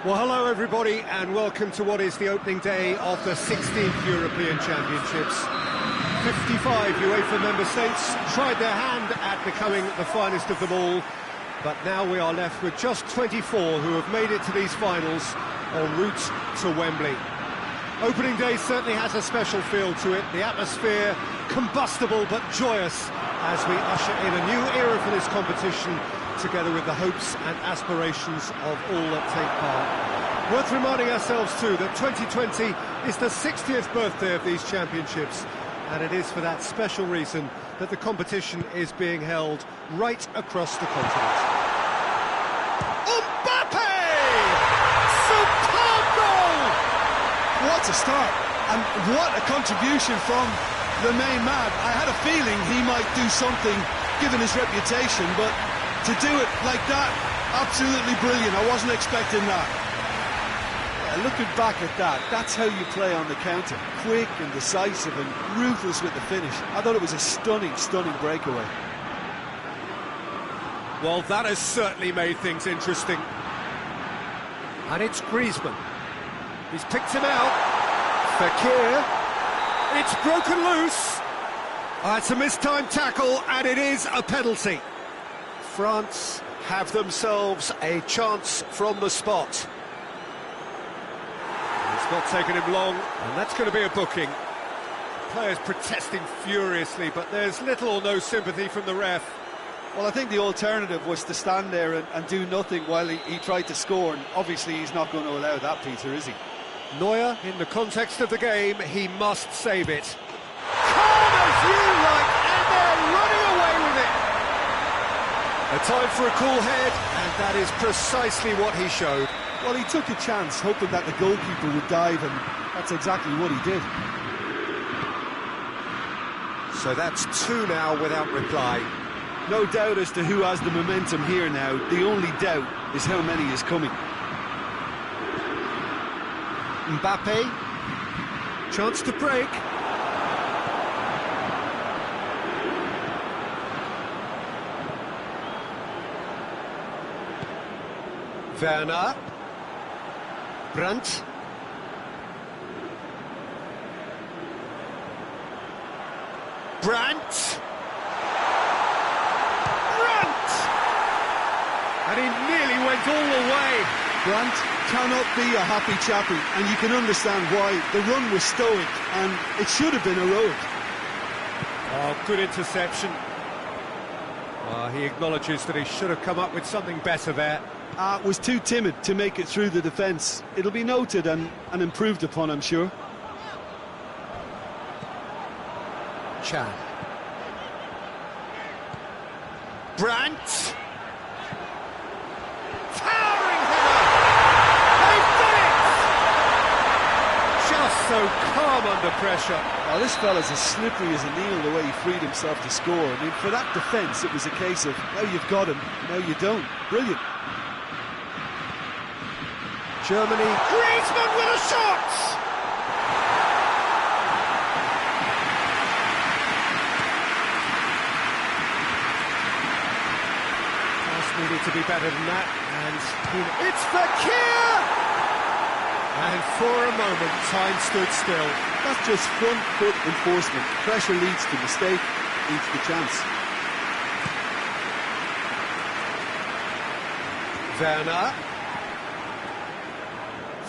Well, hello everybody, and welcome to what is the opening day of the 16th European Championships. 55 UEFA member states tried their hand at becoming the finest of them all, but now we are left with just 24 who have made it to these finals en route to Wembley. Opening day certainly has a special feel to it, the atmosphere combustible but joyous as we usher in a new era for this competition, together with the hopes and aspirations of all that take part. Worth reminding ourselves too that 2020 is the 60th birthday of these championships, and it is for that special reason that the competition is being held right across the continent. Mbappe! Superb goal! What a start, and what a contribution from the main man. I had a feeling he might do something given his reputation, but to do it like that, absolutely brilliant. I wasn't expecting that. Yeah, looking back at that, that's how you play on the counter. Quick and decisive and ruthless with the finish. I thought it was a stunning, stunning breakaway. Well, that has certainly made things interesting. And it's Griezmann. He's picked him out. Fekir. It's broken loose. It's a mistimed tackle, and it is a penalty. France have themselves a chance from the spot. It's not taken him long, and that's going to be a booking. Players protesting furiously, but there's little or no sympathy from the ref. Well, I think the alternative was to stand there and do nothing while he tried to score, and obviously he's not going to allow that, Peter, is he? Neuer, in the context of the game, he must save it. Calm as you like, and they're running away with it! A time for a cool head, and that is precisely what he showed. Well, he took a chance, hoping that the goalkeeper would dive, and that's exactly what he did. So that's two now without reply. No doubt as to who has the momentum here now. The only doubt is how many is coming. Mbappe, chance to break. Werner, Brandt, and he nearly went all the way. Brandt cannot be a happy chappy, and you can understand why. The run was stoic, and it should have been heroic. Oh, good interception. He acknowledges that he should have come up with something better there. Was too timid to make it through the defence. It'll be noted and improved upon, I'm sure. Chan. Brandt. Towering header! They've done it! Just so calm under pressure. Now, this fella's as slippery as a needle the way he freed himself to score. I mean, for that defence, it was a case of, now you've got him, now you don't. Brilliant. Germany. Griezmann with a shot! Pass needed to be better than that, and it's Fekir! And for a moment, time stood still. That's just front foot enforcement. Pressure leads to mistake, leads to chance. Werner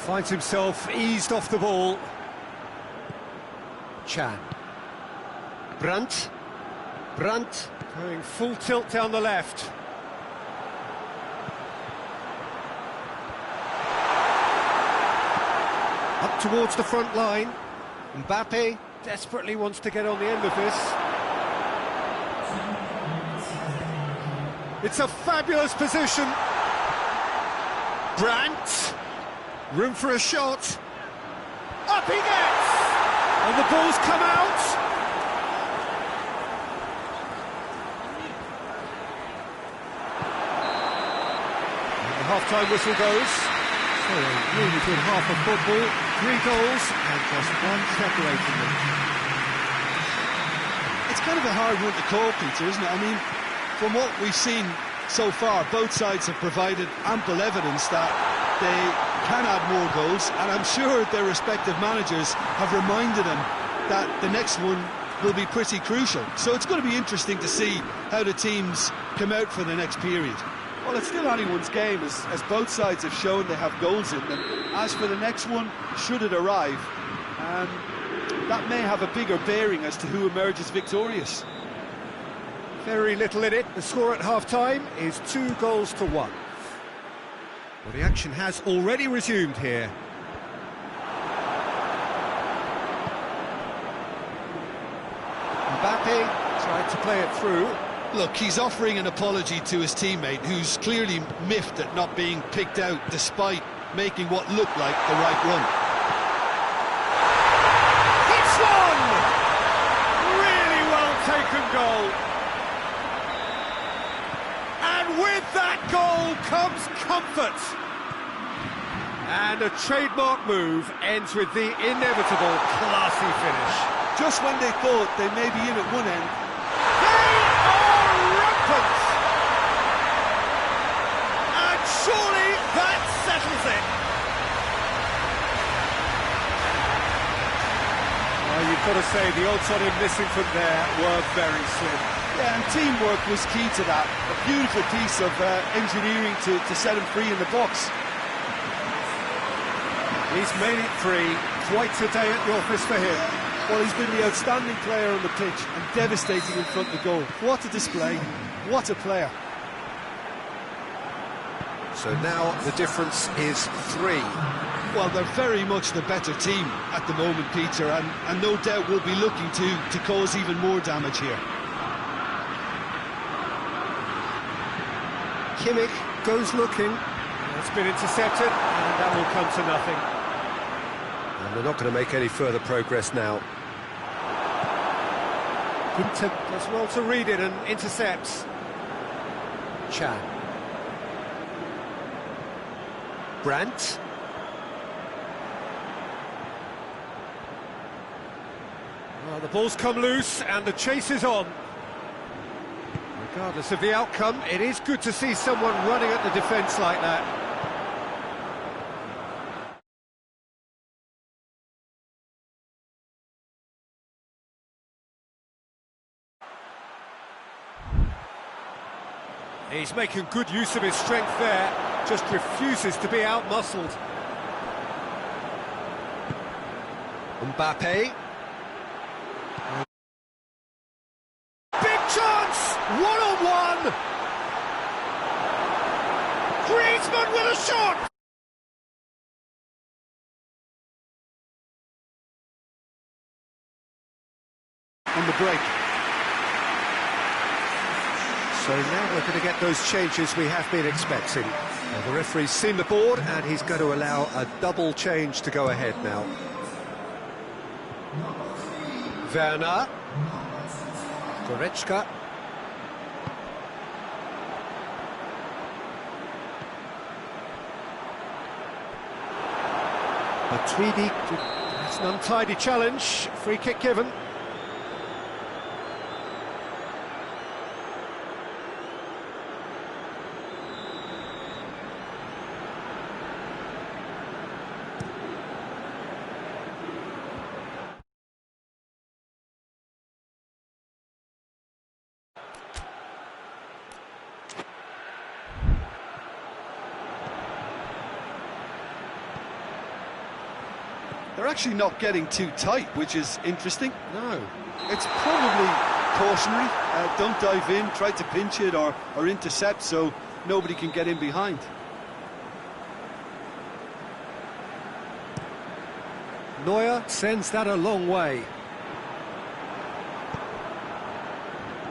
finds himself eased off the ball. Chan. Brandt. Brandt going full tilt down the left. Up towards the front line. Mbappe desperately wants to get on the end of this. It's a fabulous position. Brandt. Room for a shot. Up he gets! And the ball's come out. And the half-time whistle goes. So a really good half of football. 3 goals and just one separating them. It's kind of a hard one to call, Peter, isn't it? I mean, from what we've seen so far, both sides have provided ample evidence that they can add more goals, and I'm sure their respective managers have reminded them that the next one will be pretty crucial. So it's going to be interesting to see how the teams come out for the next period. Well, it's still anyone's game, as both sides have shown they have goals in them. As for the next one, should it arrive, that may have a bigger bearing as to who emerges victorious. Very little in it. The score at half-time is 2 goals to 1. Well, the action has already resumed here. Mbappe tried to play it through. Look, he's offering an apology to his teammate, who's clearly miffed at not being picked out despite making what looked like the right run. It's one! Really well taken goal. And with that goal comes comfort. And a trademark move ends with the inevitable classy finish. Just when they thought they may be in at one end, They are rampant! And surely that settles it. Well, you've got to say the odds on him missing from there were very slim. yeah, and teamwork was key to that. A beautiful piece of engineering to set him free in the box. He's made it 3. Quite a day at the office for him. Well, he's been the outstanding player on the pitch and devastating in front of goal. What a display, what a player. So now the difference is 3. Well, they're very much the better team at the moment, Peter, and no doubt will be looking to cause even more damage here. Kimmich goes looking. It's been intercepted, and that will come to nothing. And they're not going to make any further progress now. Ginter does well to read it and intercepts. Chan. Brandt. Well, the ball's come loose and the chase is on. Regardless of the outcome, it is good to see someone running at the defence like that. He's making good use of his strength there, just refuses to be out-muscled. Mbappe. Big chance! One-on-one! Griezmann on the break. So now we're going to get those changes we have been expecting. Well, the referee's seen the board and he's going to allow a double change to go ahead now. Werner. Goretzka. Matuidi. That's an untidy challenge. Free kick given. They're actually not getting too tight, which is interesting. No. It's probably cautionary. Don't dive in, try to pinch it or intercept so nobody can get in behind. Neuer sends that a long way.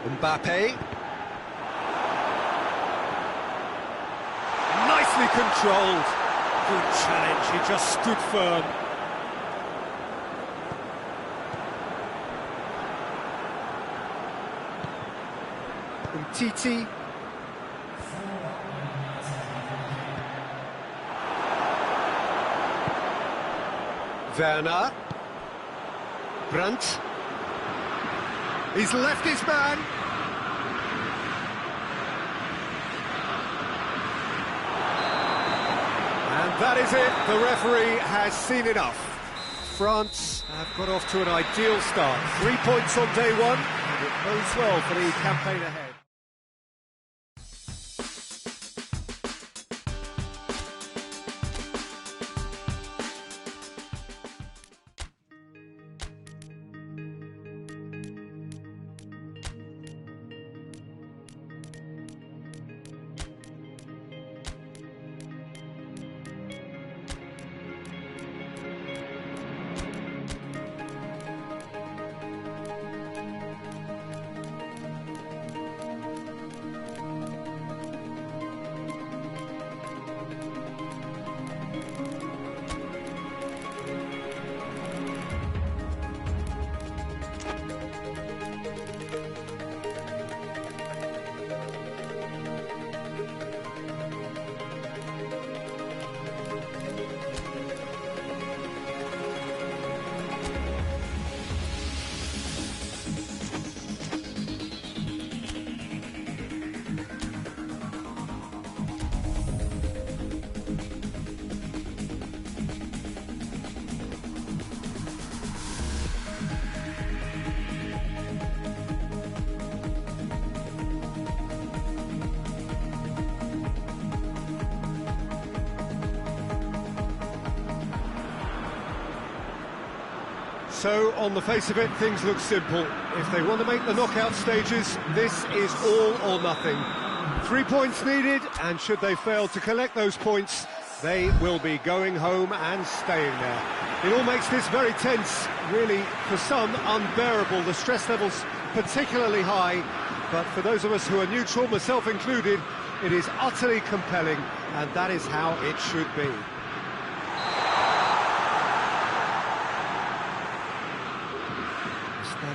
Mbappe. Nicely controlled. Good challenge, he just stood firm. Titi. Werner. Brandt. He's left his man. And that is it. The referee has seen enough. France have got off to an ideal start. 3 points on day one, and it bodes well for the campaign ahead. So, on the face of it, things look simple. If they want to make the knockout stages, this is all or nothing. 3 points needed, and should they fail to collect those points, they will be going home and staying there. It all makes this very tense, really, for some, unbearable. The stress levels particularly high, but for those of us who are neutral, myself included, it is utterly compelling, and that is how it should be.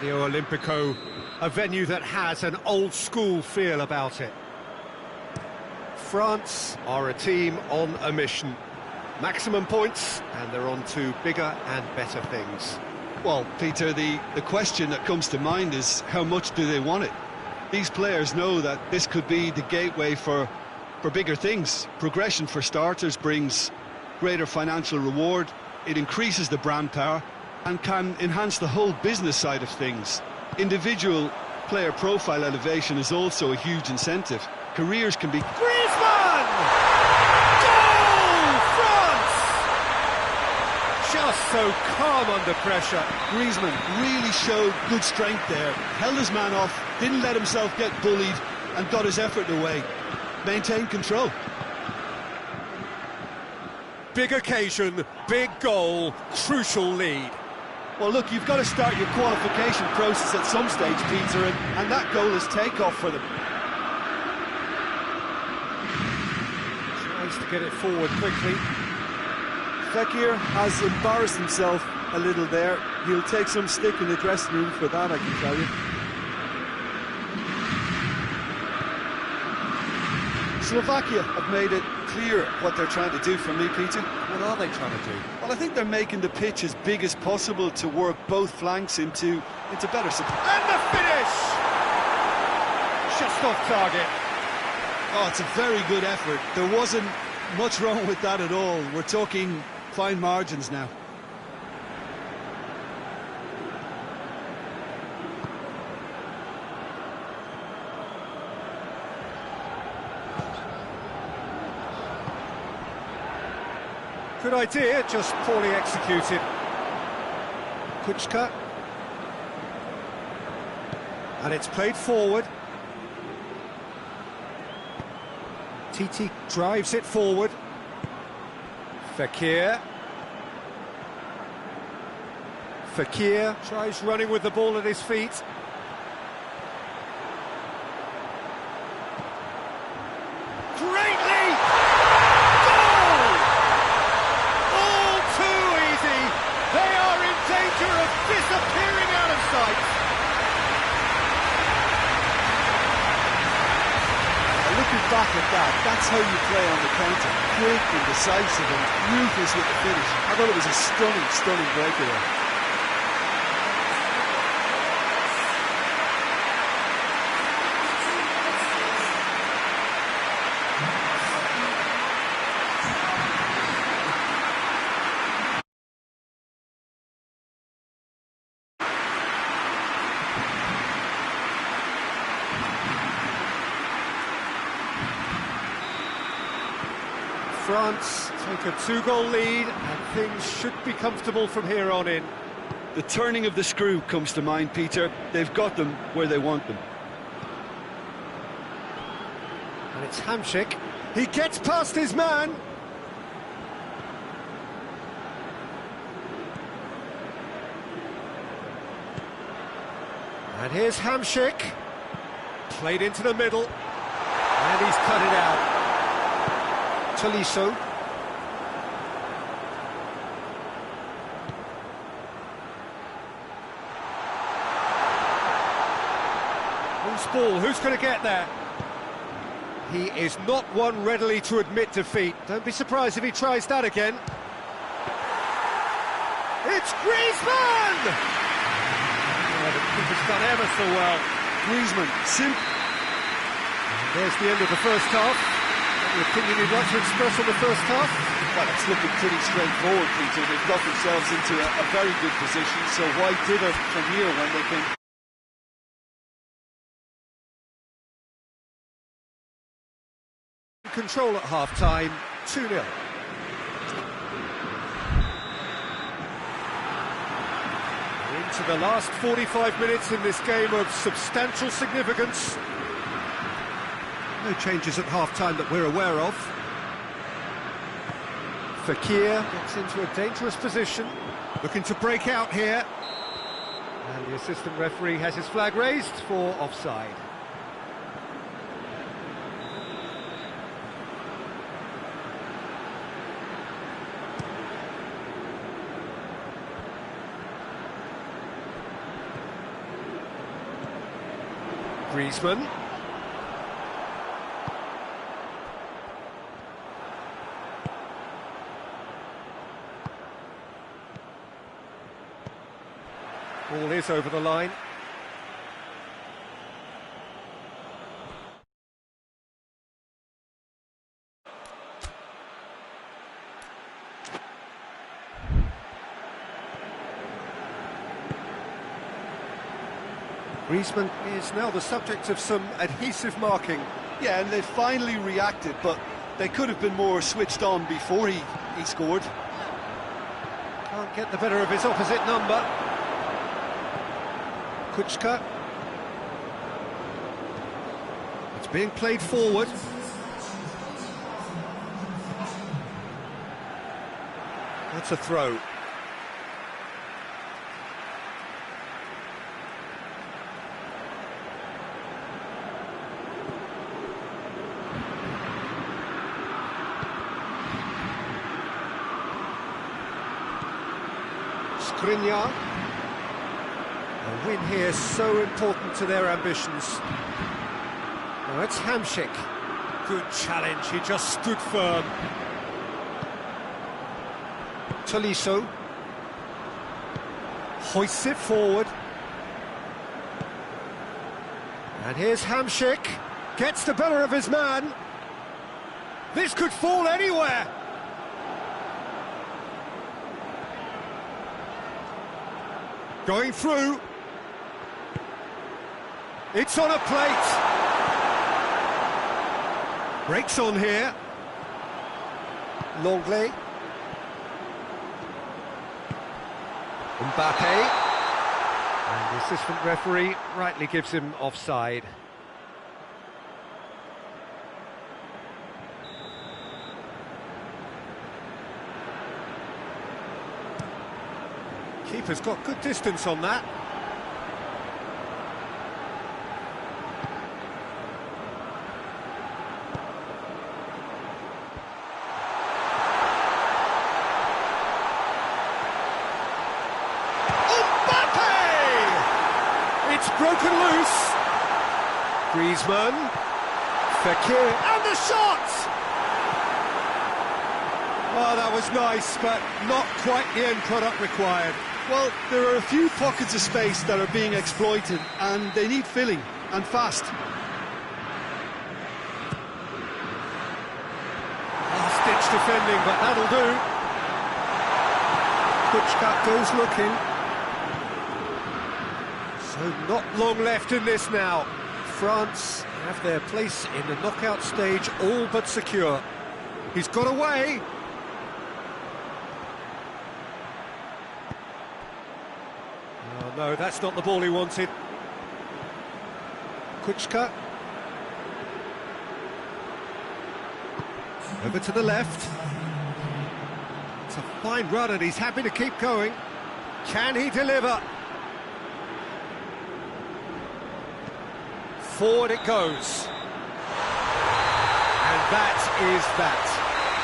Stadio Olimpico, a venue that has an old-school feel about it. France are a team on a mission. Maximum points, and they're on to bigger and better things. Well, Peter, the question that comes to mind is how much do they want it? These players know that this could be the gateway for bigger things. Progression, for starters, brings greater financial reward. It increases the brand power and can enhance the whole business side of things. Individual player profile elevation is also a huge incentive. Careers can be... Griezmann! Goal! France! Just so calm under pressure. Griezmann really showed good strength there. Held his man off, didn't let himself get bullied, and got his effort away. Maintained control. Big occasion, big goal, crucial lead. Well, look, you've got to start your qualification process at some stage, Peter, and that goal is takeoff for them. Tries to get it forward quickly. Fekir has embarrassed himself a little there. He'll take some stick in the dressing room for that, I can tell you. Slovakia have made it clear what they're trying to do for me, Peter. What are they trying to do? Well, I think they're making the pitch as big as possible to work both flanks into better support. And the finish! Just off target. Oh, it's a very good effort. There wasn't much wrong with that at all. We're talking fine margins now. Good idea, just poorly executed. Kuchka. And it's played forward. Titi drives it forward. Fekir. Fekir tries running with the ball at his feet. Great leap! Goal! All too easy. They are in danger of disappearing out of sight. Looking back at that, that's how you play on the counter. Quick and decisive and ruthless with the finish. I thought it was a stunning, stunning breakaway. France take a 2-goal lead and things should be comfortable from here on in. The turning of the screw comes to mind, Peter. They've got them where they want them. And it's Hamšík. He gets past his man. And here's Hamšík. Played into the middle. And he's cut it out. Tolisso. Loose ball, who's going to get there? He is not one readily to admit defeat. Don't be surprised if he tries that again. It's Griezmann! Oh, the keeper's done ever so well. Griezmann, There's the end of the first half. The opinion you'd like to express on the first half? well, it's looking pretty straightforward, Peter. They've got themselves into a very good position, so why dither from here when they can... Control at half-time, 2-0. Into the last 45 minutes in this game of substantial significance. No changes at half-time that we're aware of. Fekir gets into a dangerous position, looking to break out here. And the assistant referee has his flag raised for offside. Griezmann. Ball is over the line. Griezmann is now the subject of some adhesive marking. Yeah, and they finally reacted, but they could have been more switched on before he scored. Can't get the better of his opposite number. Kuchka. It's being played forward. That's a throw. Skriniar. A win here so important to their ambitions. Now it's Hamšík. Good challenge, he just stood firm. Tolisso hoists it forward. And here's Hamšík. Gets the better of his man. This could fall anywhere. Going through. It's on a plate. Breaks on here. Longley. Mbappe. And the assistant referee rightly gives him offside. Keeper's got good distance on that. It's broken loose. Griezmann. Fekir. And the shot! Oh, that was nice, but not quite the end product required. Well, there are a few pockets of space that are being exploited, and they need filling, and fast. Last-ditch defending, but that'll do. Kuczka goes looking. So not long left in this now. France have their place in the knockout stage all but secure. He's got away. Oh no, that's not the ball he wanted. Kuczka. Over to the left. It's a fine run and he's happy to keep going. Can he deliver? Forward it goes. And that is that.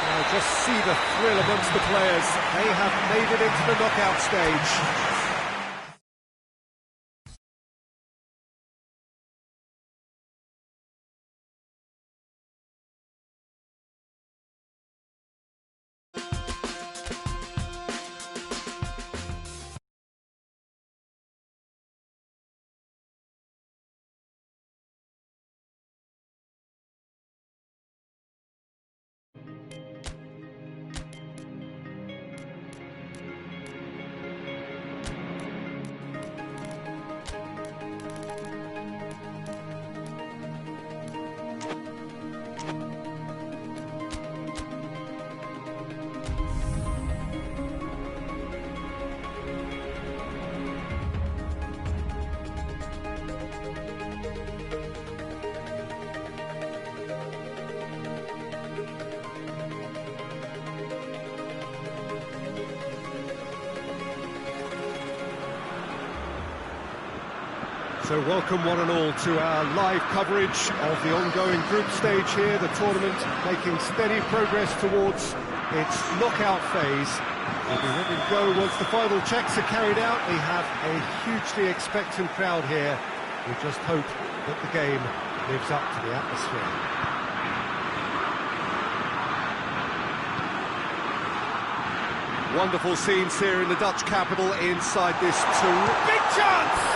Now just see the thrill amongst the players. They have made it into the knockout stage. So welcome one and all to our live coverage of the ongoing group stage here, the tournament making steady progress towards its knockout phase. We'll be ready to go once the final checks are carried out. We have a hugely expectant crowd here. We just hope that the game lives up to the atmosphere. Wonderful scenes here in the Dutch capital inside this tour. Big chance!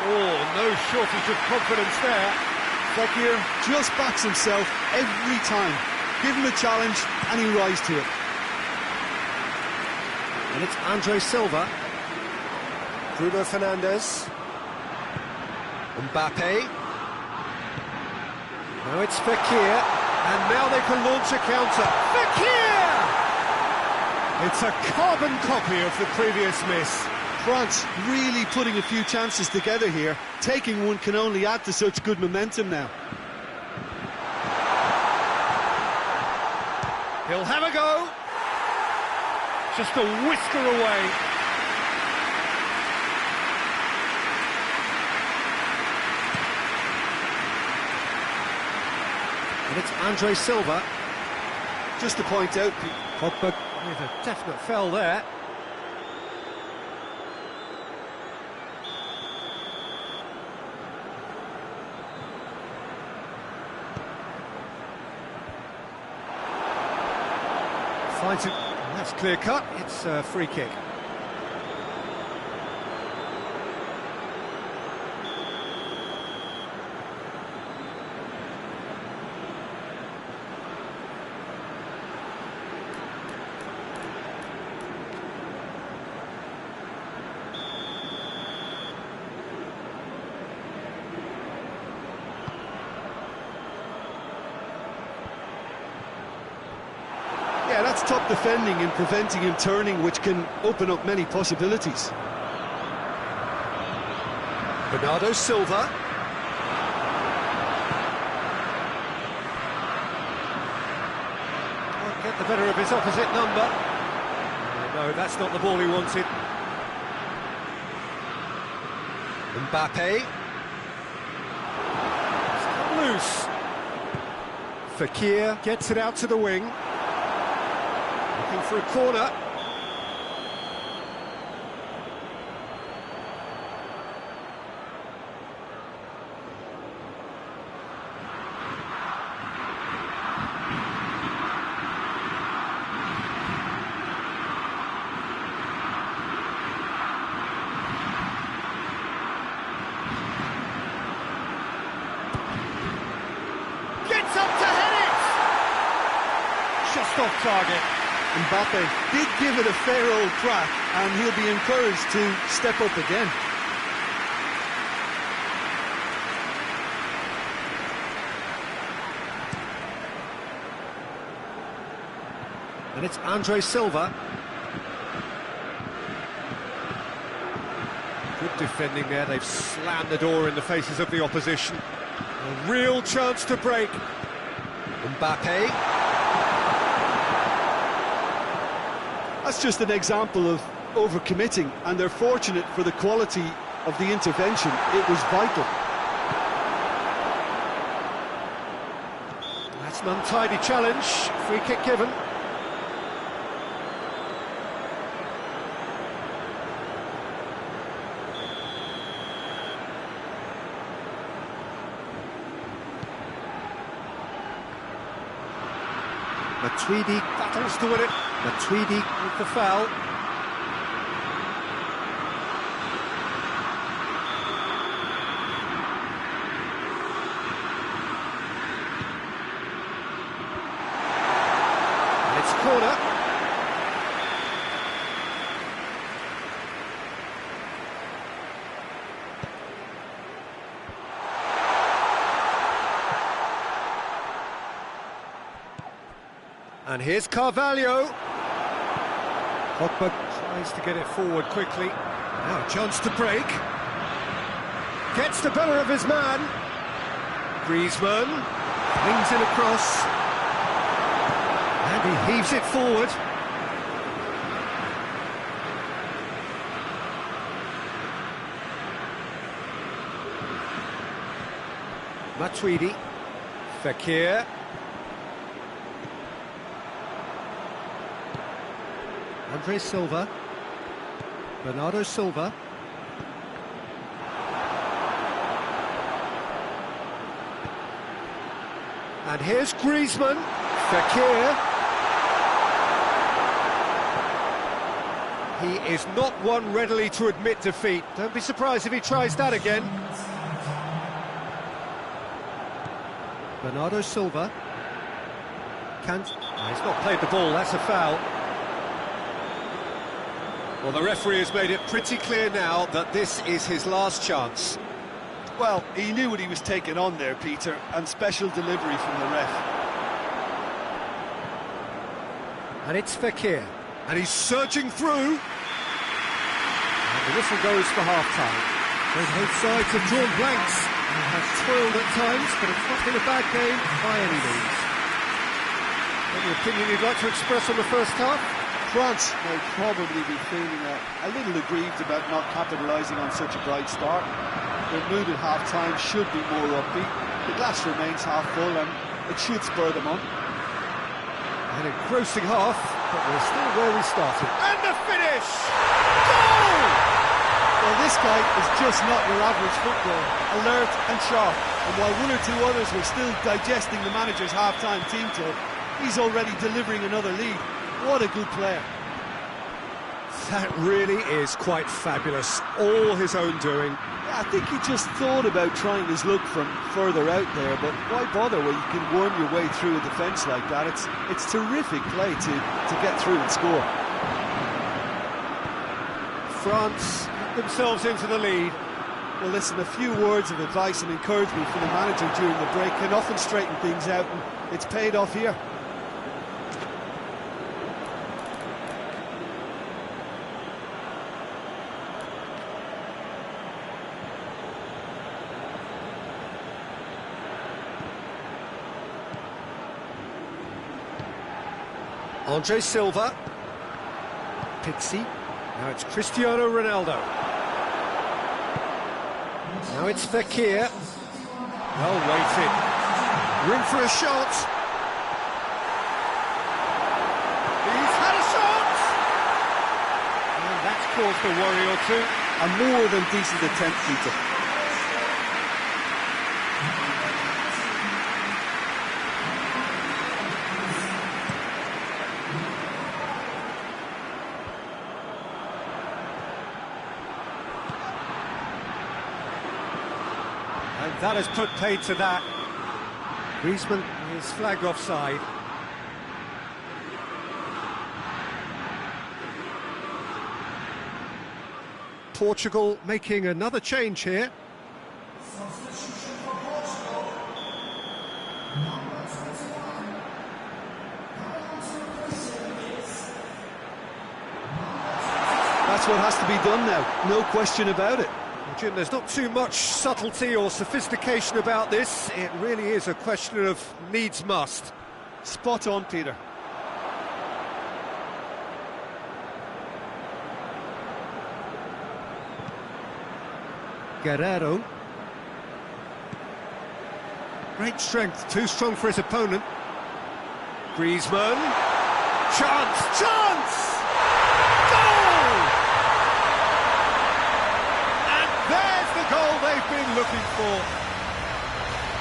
Oh, no shortage of confidence there. Fekir just backs himself every time. Give him a challenge and he rises to it. And it's Andre Silva. Bruno Fernandes. Mbappe. Now it's Fekir. And now they can launch a counter. Fekir! It's a carbon copy of the previous miss. France really putting a few chances together here. Taking one can only add to such good momentum now. He'll have a go. Just a whisker away. And it's Andre Silva. Just to point out, Pogba with a definite foul there. Finds it. That's clear cut. It's a free kick. Yeah, that's top defending and preventing him turning, which can open up many possibilities. Bernardo Silva. Can't get the better of his opposite number. No, that's not the ball he wanted. Mbappe. It's cut loose. Fekir gets it out to the wing. Looking for a corner. Gets up to head it! Just off target. Mbappe did give it a fair old crack, and he'll be encouraged to step up again. And it's Andre Silva. Good defending there. They've slammed the door in the faces of the opposition. A real chance to break. Mbappe. That's just an example of overcommitting, and they're fortunate for the quality of the intervention. It was vital. That's an untidy challenge. Free kick given. Matuidi battles to win it. Matuidi with the foul. And it's a corner. And here's Carvalho. Pogba tries to get it forward quickly. Now a chance to break. Gets the better of his man. Griezmann flings it across. And he heaves it forward. Matuidi. Fekir. Andre Silva, Bernardo Silva. And here's Griezmann, Fekir. He is not one readily to admit defeat. Don't be surprised if he tries that again. Bernardo Silva. Can't. Oh, he's not played the ball, that's a foul. Well, the referee has made it pretty clear now that this is his last chance. Well, he knew what he was taking on there, Peter, and special delivery from the ref. And it's Fekir. And he's surging through. And the whistle goes for half-time. Both sides have drawn blanks. It has toiled at times, but it's not been a bad game by any means. Any opinion you'd like to express on the first half? France may probably be feeling a little aggrieved about not capitalising on such a bright start. Their mood at half-time should be more upbeat. The glass remains half full and it should spur them on. An engrossing half, but we're still where we started. And the finish! Goal! Well, this guy is just not your average footballer. Alert and sharp. And while one or two others were still digesting the manager's half-time team talk, he's already delivering another lead. What a good player. That really is quite fabulous. All his own doing. I think he just thought about trying his luck from further out there, but why bother when you can worm your way through a defence like that? It's terrific play to get through and score. France themselves into the lead. Well, listen, a few words of advice and encouragement from the manager during the break can often straighten things out, and it's paid off here. Andre Silva. Pixie. Now it's Cristiano Ronaldo. Now it's Fekir. Well weighted. Room for a shot. He's had a shot! And that's caused a worry or two. A more than decent attempt, Peter. And that has put paid to that. Griezmann is flagged offside. Portugal making another change here. That's what has to be done now, no question about it. Jim, there's not too much subtlety or sophistication about this. It really is a question of needs must. Spot on, Peter. Guerrero. Great strength, too strong for his opponent. Griezmann. Chance, chance! Goal! And there's the goal they've been looking for.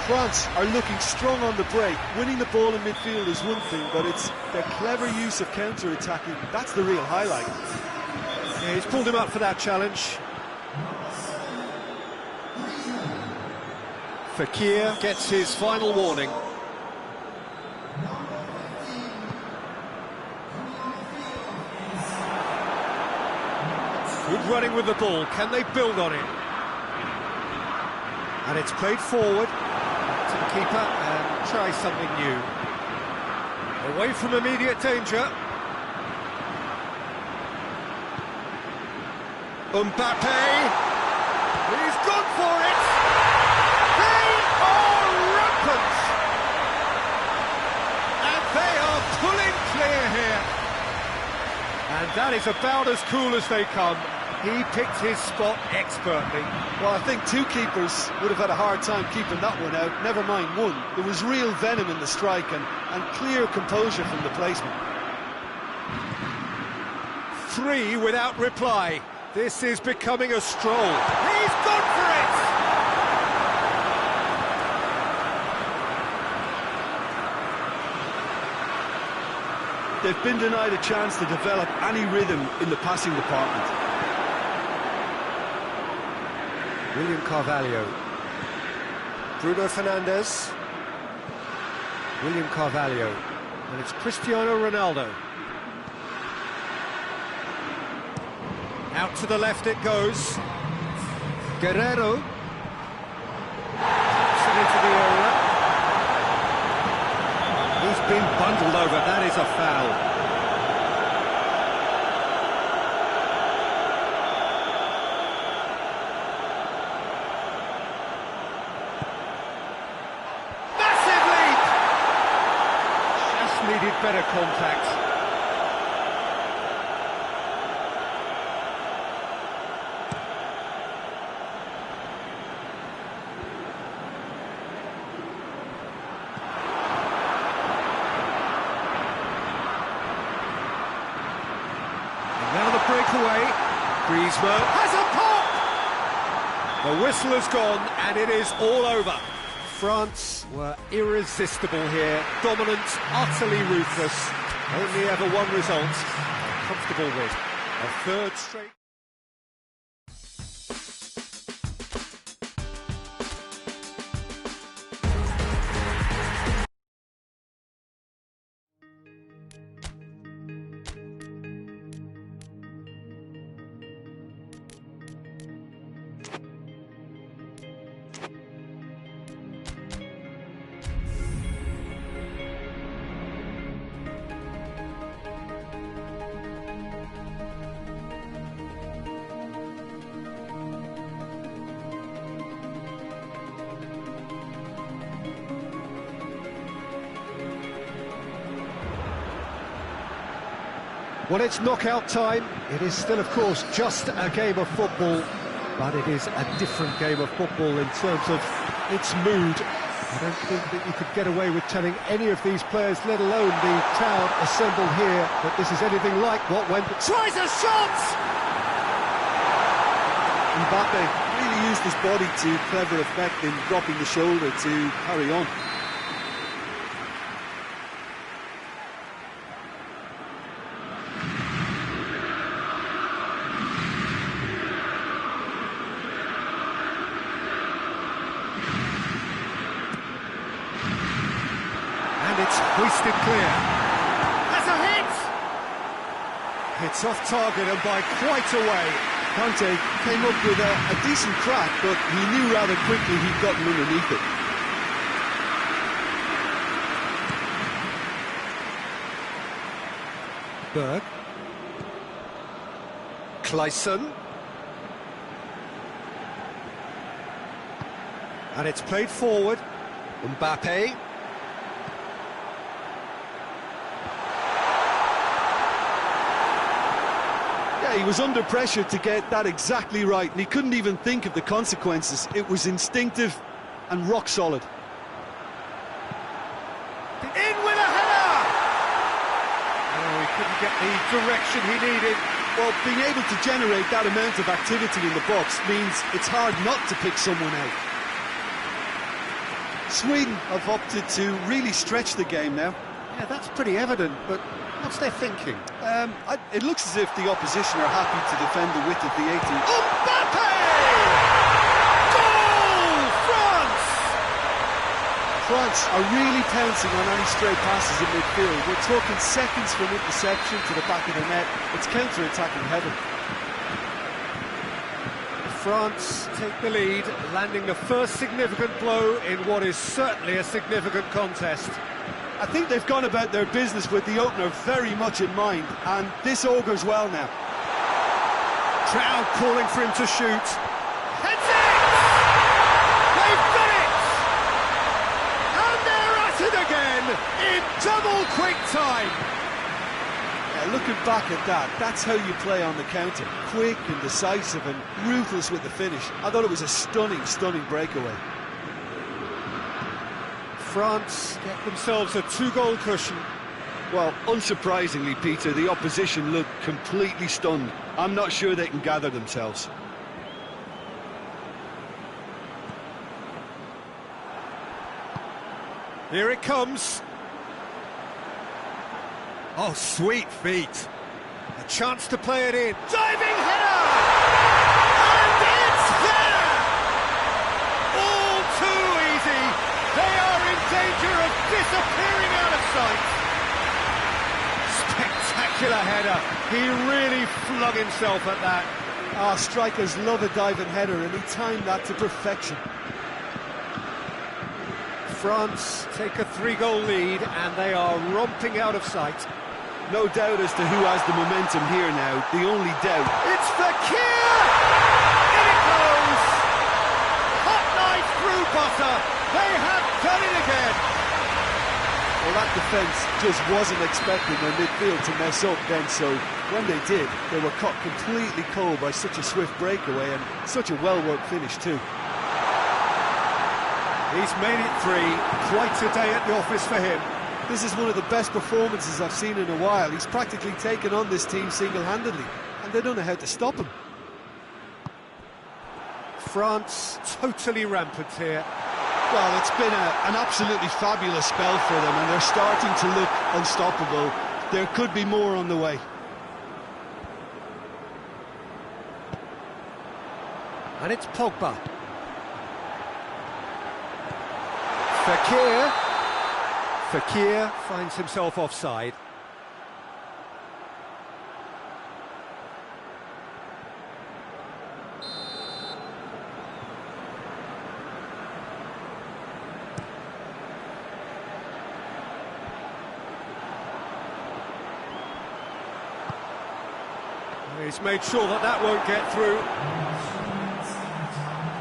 France are looking strong on the break. Winning the ball in midfield is one thing, but it's their clever use of counter-attacking. That's the real highlight. Yeah, he's pulled him up for that challenge. Fekir gets his final warning. Good running with the ball. Can they build on it? And it's played forward to the keeper and try something new. Away from immediate danger. Mbappe. He's gone for it. They are rampant. And they are pulling clear here. And that is about as cool as they come. He picked his spot expertly. Well, I think two keepers would have had a hard time keeping that one out, never mind one. There was real venom in the strike and clear composure from the placement. 3 without reply. This is becoming a stroll. He's gone for it! They've been denied a chance to develop any rhythm in the passing department. William Carvalho. Bruno Fernandes. William Carvalho. And it's Cristiano Ronaldo. Out to the left it goes. Guerrero. Taps it into the area. He's been bundled over. That is a foul. Needed better contact. And now the breakaway. Griezmann has a pop! The whistle has gone and it is all over. France were irresistible here, dominant, utterly ruthless. Only ever one result, a comfortable win. A third straight. Well, it's knockout time. It is still, of course, just a game of football, but it is a different game of football in terms of its mood. I don't think that you could get away with telling any of these players, let alone the crowd assembled here, that this is anything like what went... Tries a shot! Mbappe really used his body to clever effect in dropping the shoulder to carry on. It's hoisted clear. That's a hit! It's off target and by quite a way. Conte came up with a decent crack, but he knew rather quickly he'd gotten underneath it. Berg. Clayson. And it's played forward. Mbappe. He was under pressure to get that exactly right, and he couldn't even think of the consequences. It was instinctive and rock solid. In with a header! Oh, he couldn't get the direction he needed. Well, being able to generate that amount of activity in the box means it's hard not to pick someone out. Sweden have opted to really stretch the game now. Yeah, that's pretty evident, but what's their thinking? It looks as if the opposition are happy to defend the width of the 18. Mbappe! Goal! France! France are really pouncing on any stray passes in midfield. We're talking seconds from interception to the back of the net. It's counter-attacking heaven. France take the lead, landing the first significant blow in what is certainly a significant contest. I think they've gone about their business with the opener very much in mind, and this augurs well now. Crowd calling for him to shoot. Heads it! They've done it! And they're at it again in double quick time. Yeah, looking back at that, that's how you play on the counter. Quick and decisive and ruthless with the finish. I thought it was a stunning, stunning breakaway. France get themselves a two-goal cushion. Well, unsurprisingly, Peter, the opposition look completely stunned. I'm not sure they can gather themselves. Here it comes. Oh, sweet feet. A chance to play it in. Diving header! And it's there! All too easy. They are in danger of disappearing out of sight. Spectacular header. He really flung himself at that. Ah, strikers love a diving header, and he timed that to perfection. France take a three-goal lead, and they are romping out of sight. No doubt as to who has the momentum here now. The only doubt. It's Fekir! In it goes! Hot knife through butter. They have done it again. Well, that defence just wasn't expecting their midfield to mess up then, so when they did, they were caught completely cold by such a swift breakaway and such a well-worked finish too. He's made it three. Quite a day at the office for him. This is one of the best performances I've seen in a while. He's practically taken on this team single-handedly, and they don't know how to stop him. France totally rampant here. Well, it's been an absolutely fabulous spell for them, and they're starting to look unstoppable. there could be more on the way. And it's Pogba. Fekir. Fekir finds himself offside. He's made sure that that won't get through.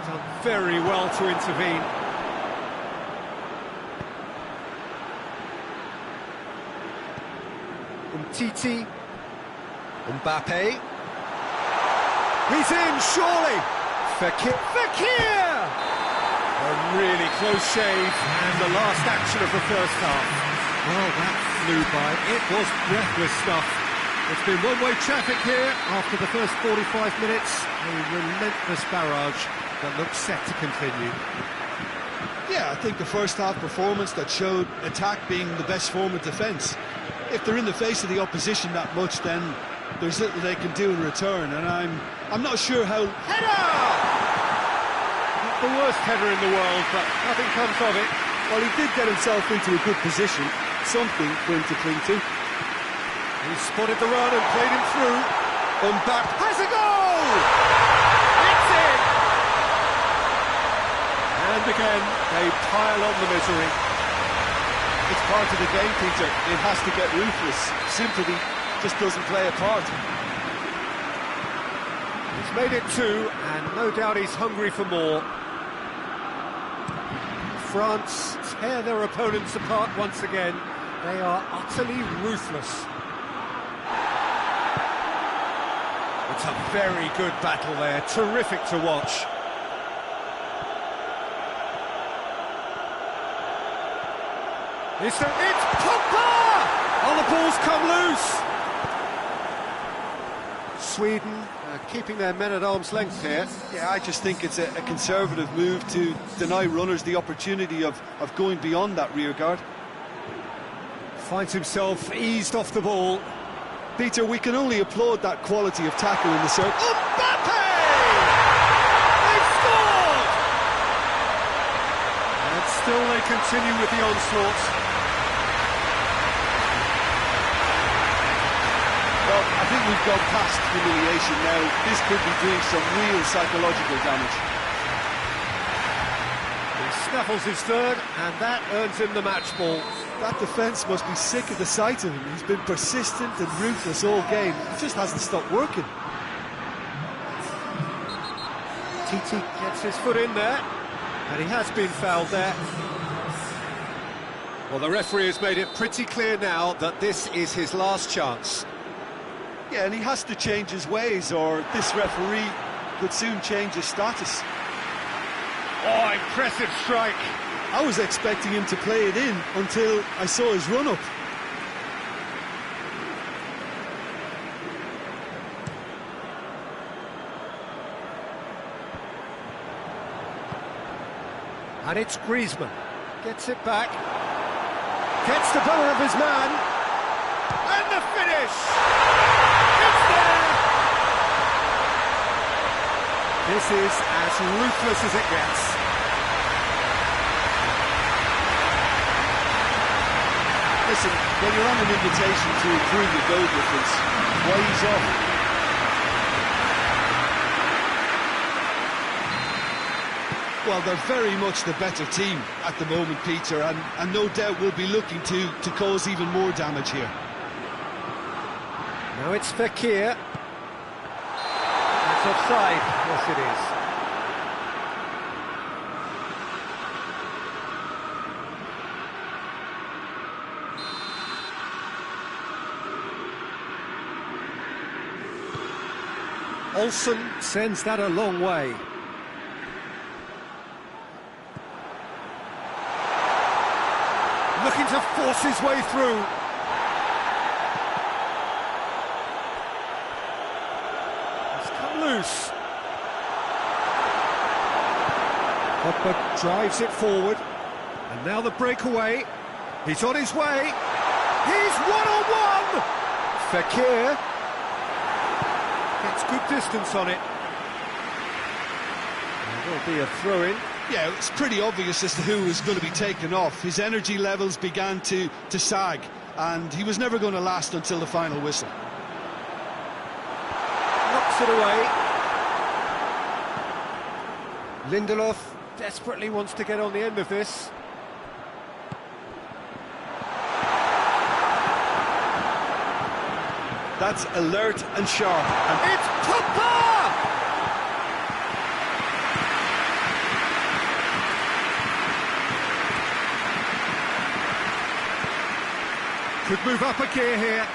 Done very well to intervene. Umtiti. Mbappe. He's in, surely. Fekir. Fekir! A really close shave, and the last action of the first half. Well, that flew by. It was breathless stuff. It's been one-way traffic here after the first 45 minutes. A relentless barrage that looks set to continue. Yeah, I think the first half performance that showed attack being the best form of defence. If they're in the face of the opposition that much, then there's little they can do in return, and I'm not sure how... Header! Not the worst header in the world, but nothing comes of it. Well, he did get himself into a good position, something for him to cling to. He spotted the run and played him through. Mbappe has a goal! It's in! And again, they pile on the misery. It's part of the game, Peter. It has to get ruthless. Sympathy just doesn't play a part. He's made it two, and no doubt he's hungry for more. France tear their opponents apart once again. They are utterly ruthless. It's a very good battle there, terrific to watch. It's Pogba! Oh, the ball's come loose! Sweden keeping their men at arm's length here. Yeah, I just think it's a conservative move to deny runners the opportunity of going beyond that rear guard. Finds himself eased off the ball. Peter, we can only applaud that quality of tackle in the circle. Mbappe! They've scored! And still they continue with the onslaught. Well, I think we've gone past humiliation now. This could be doing some real psychological damage. He snaffles his third, and that earns him the match ball. That defence must be sick of the sight of him. He's been persistent and ruthless all game. He just hasn't stopped working. Titi gets his foot in there, and he has been fouled there. Well, the referee has made it pretty clear now that this is his last chance. Yeah, and he has to change his ways, or this referee could soon change his status. Oh, impressive strike. I was expecting him to play it in until I saw his run-up. And it's Griezmann. Gets it back. Gets the better of his man. And the finish! It's there! This is as ruthless as it gets. Listen, when you're on an invitation to improve your goal difference, why ease off? Well, they're very much the better team at the moment, Peter, and no doubt will be looking to cause even more damage here. Now it's Fekir. It's offside. Yes, it is. Olsen sends that a long way. Looking to force his way through. It's come loose. Pogba drives it forward. And now the breakaway. He's on his way. He's one-on-one! Fekir gets good distance on it. There'll be a throw-in. Yeah, it's pretty obvious as to who was going to be taken off. His energy levels began to sag, and he was never going to last until the final whistle. Knocks it away. Lindelof desperately wants to get on the end of this. That's alert and sharp. And It's Pogba! Could move up a gear here.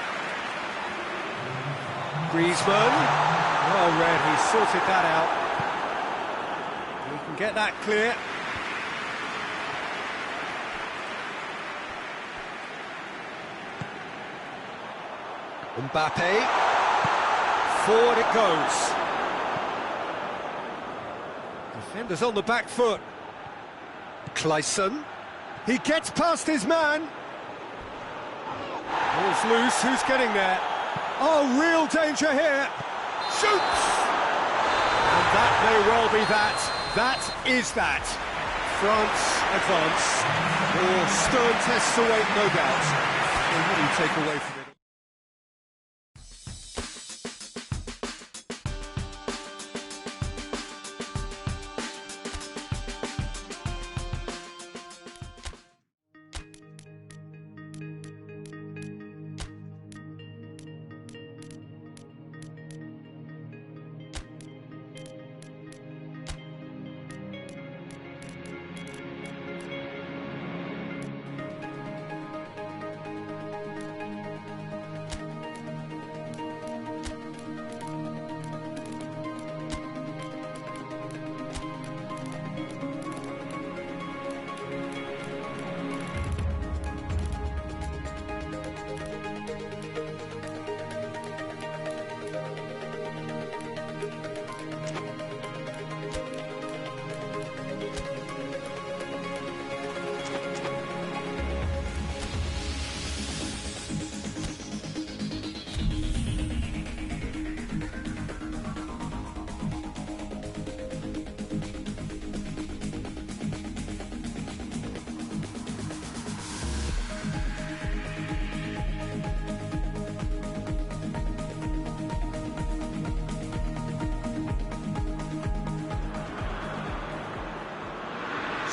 Griezmann. Well read, he sorted that out. We can get that clear. Mbappe. Forward it goes. Defenders on the back foot. Clayson. He gets past his man. Ball's loose, who's getting there? Oh, real danger here. Shoots! And that may well be that. That is that. France advance. Or stern tests await, no doubt. So what do you take away from it?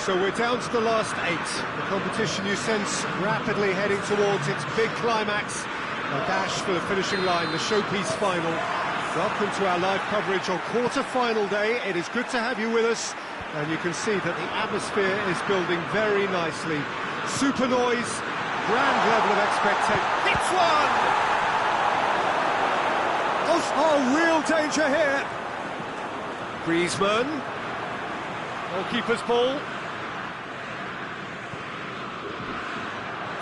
So we're down to the last 8. The competition, you sense, rapidly heading towards its big climax. A dash for the finishing line, the showpiece final. Welcome to our live coverage on quarter-final day. It is good to have you with us, and you can see that the atmosphere is building very nicely. Super noise, grand level of expectation. Hits one! Oh, real danger here. Griezmann. Goalkeeper's ball.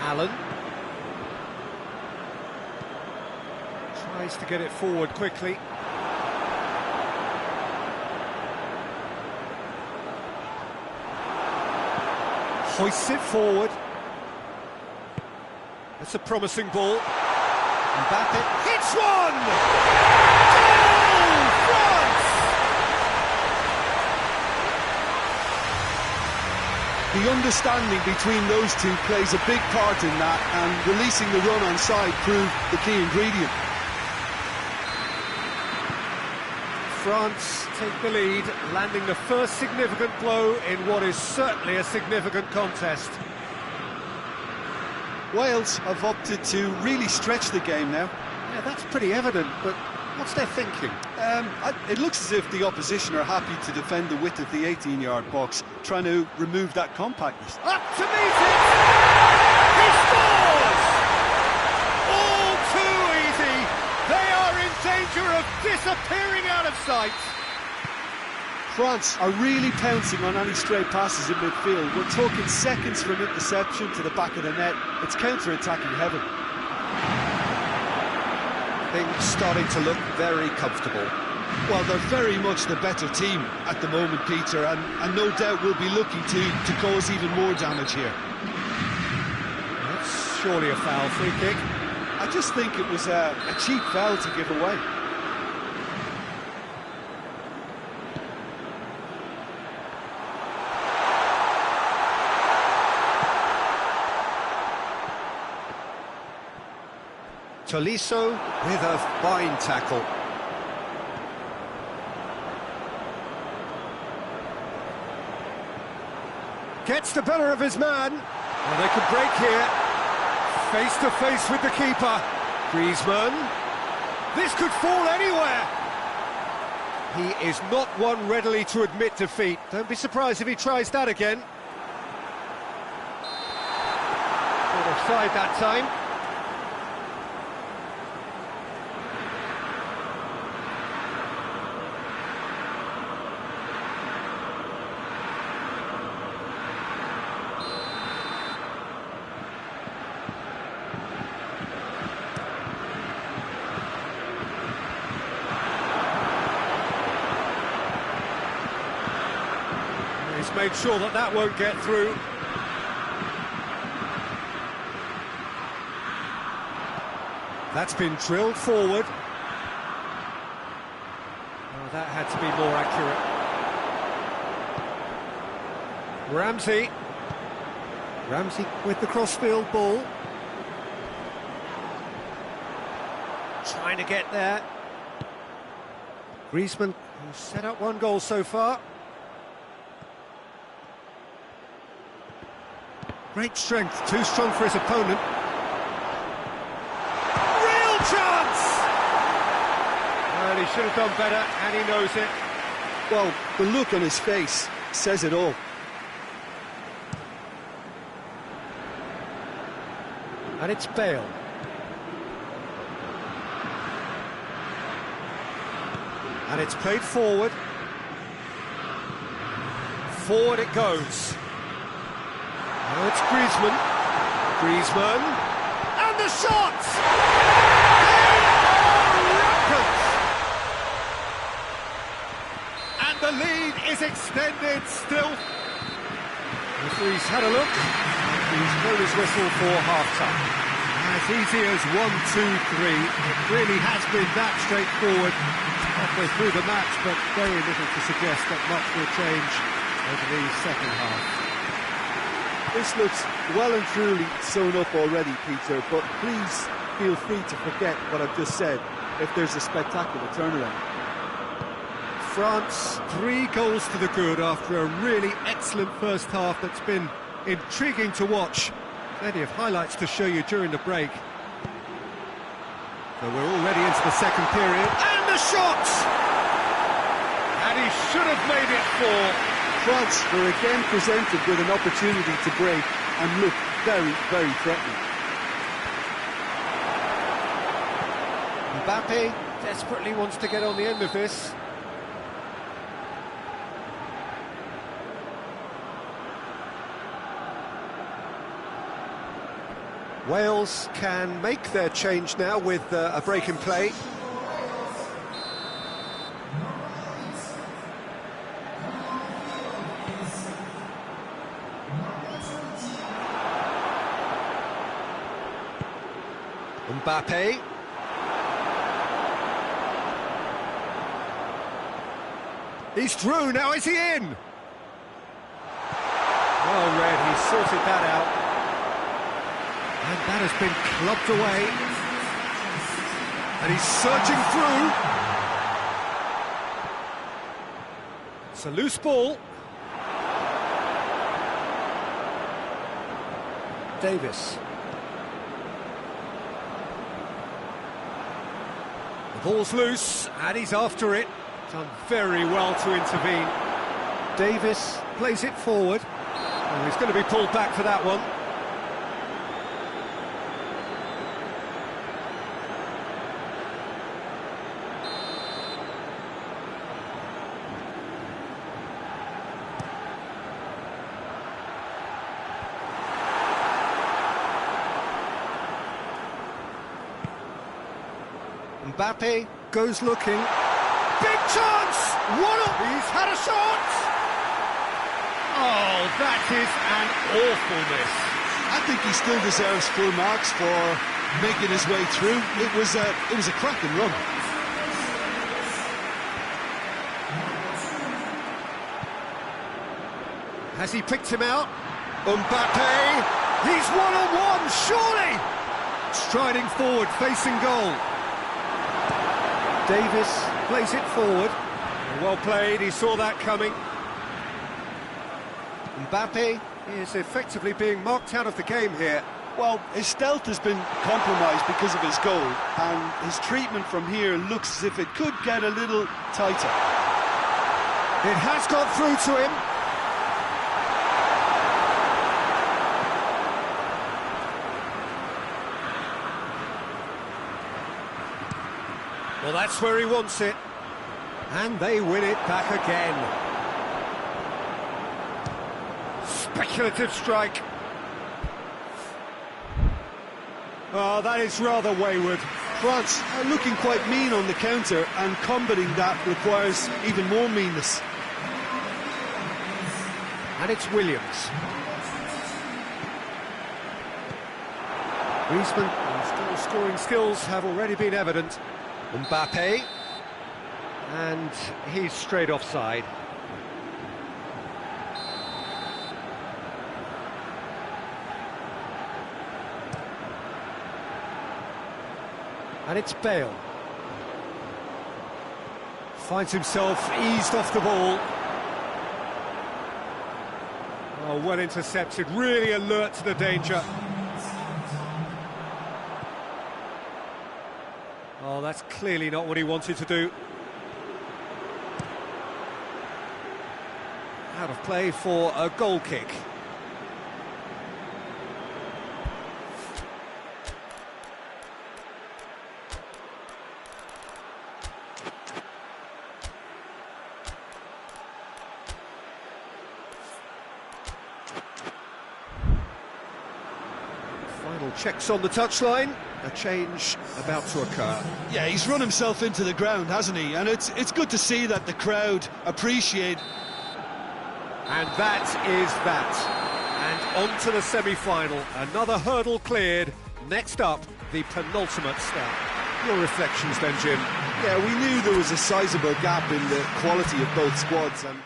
Allen tries to get it forward quickly. Hoists it forward. That's a promising ball. Mbappe hits one! Goal! France! the understanding between those two plays a big part in that, and releasing the run on side proved the key ingredient. France take the lead, landing the first significant blow in what is certainly a significant contest. Wales have opted to really stretch the game now. Yeah, that's pretty evident, but what's their thinking? It looks as if the opposition are happy to defend the width of the 18-yard box, trying to remove that compactness. Up to meet it! He scores! All too easy! They are in danger of disappearing out of sight! France are really pouncing on any stray passes in midfield. We're talking seconds from interception to the back of the net. It's counter-attacking heaven. Things starting to look very comfortable. Well, they're very much the better team at the moment, Peter, and no doubt will be looking to cause even more damage here. Let's surely a foul. Free kick. I just think it was a cheap foul to give away. Tolisso with a fine tackle. Gets the better of his man. Well, they could break here. Face to face with the keeper. Griezmann. This could fall anywhere. He is not one readily to admit defeat. Don't be surprised if he tries that again. Offside that time. He's made sure that that won't get through. That's been drilled forward. Oh, that had to be more accurate. Ramsey with the crossfield ball. Trying to get there. Griezmann, who's set up one goal so far. Great strength, too strong for his opponent. Real chance! Well, he should have done better, and he knows it. Well, the look on his face says it all. And it's Bale. And it's played forward. Forward it goes. Now it's Griezmann. Griezmann. And the shot! They are rampant! And the lead is extended still. The referee's had a look. He's blown his whistle for half-time. As easy as 1, 2, 3. It really has been that straightforward halfway through the match, but very little to suggest that much will change over the second half. This looks well and truly sewn up already, Peter, but please feel free to forget what I've just said if there's a spectacular turnaround. France, 3 goals to the good after a really excellent first half that's been intriguing to watch. Plenty of highlights to show you during the break. So we're already into the second period. And the shot! And he should have made it 4. France were again presented with an opportunity to break and look very, very threatening. Mbappe desperately wants to get on the end of this. Wales can make their change now with a break in play. Mbappe. He's through, now is he in? Well read, he sorted that out. And that has been clubbed away. And he's surging through. It's a loose ball. Davis. The ball's loose, and he's after it. Done very well to intervene. Davis plays it forward. Oh, he's going to be pulled back for that one. Mbappe goes looking. Big chance! He's had a shot! Oh, that is an awful miss. I think he still deserves full marks for making his way through. It was a cracking run. Has he picked him out? Mbappe, he's one-on-one, surely! Striding forward, facing goal. Davis plays it forward. Well played, he saw that coming. Mbappe is effectively being marked out of the game here. Well, his stealth has been compromised because of his goal, and his treatment from here looks as if it could get a little tighter. It has got through to him. Well, that's where he wants it. And they win it back again. Speculative strike. Oh, that is rather wayward. France are looking quite mean on the counter, and combating that requires even more meanness. And it's Williams. Griezmann, whose goal-scoring skills have already been evident. Mbappe, and he's straight offside. And it's Bale. Finds himself eased off the ball. Oh, well intercepted, really alert to the danger. Oh, that's clearly not what he wanted to do. Out of play for a goal kick. Final checks on the touchline. A change about to occur. Yeah, he's run himself into the ground, hasn't he? And it's good to see that the crowd appreciate. And that is that. And on to the semi-final. Another hurdle cleared. Next up, the penultimate step. Your reflections then, Jim? Yeah, we knew there was a sizable gap in the quality of both squads, and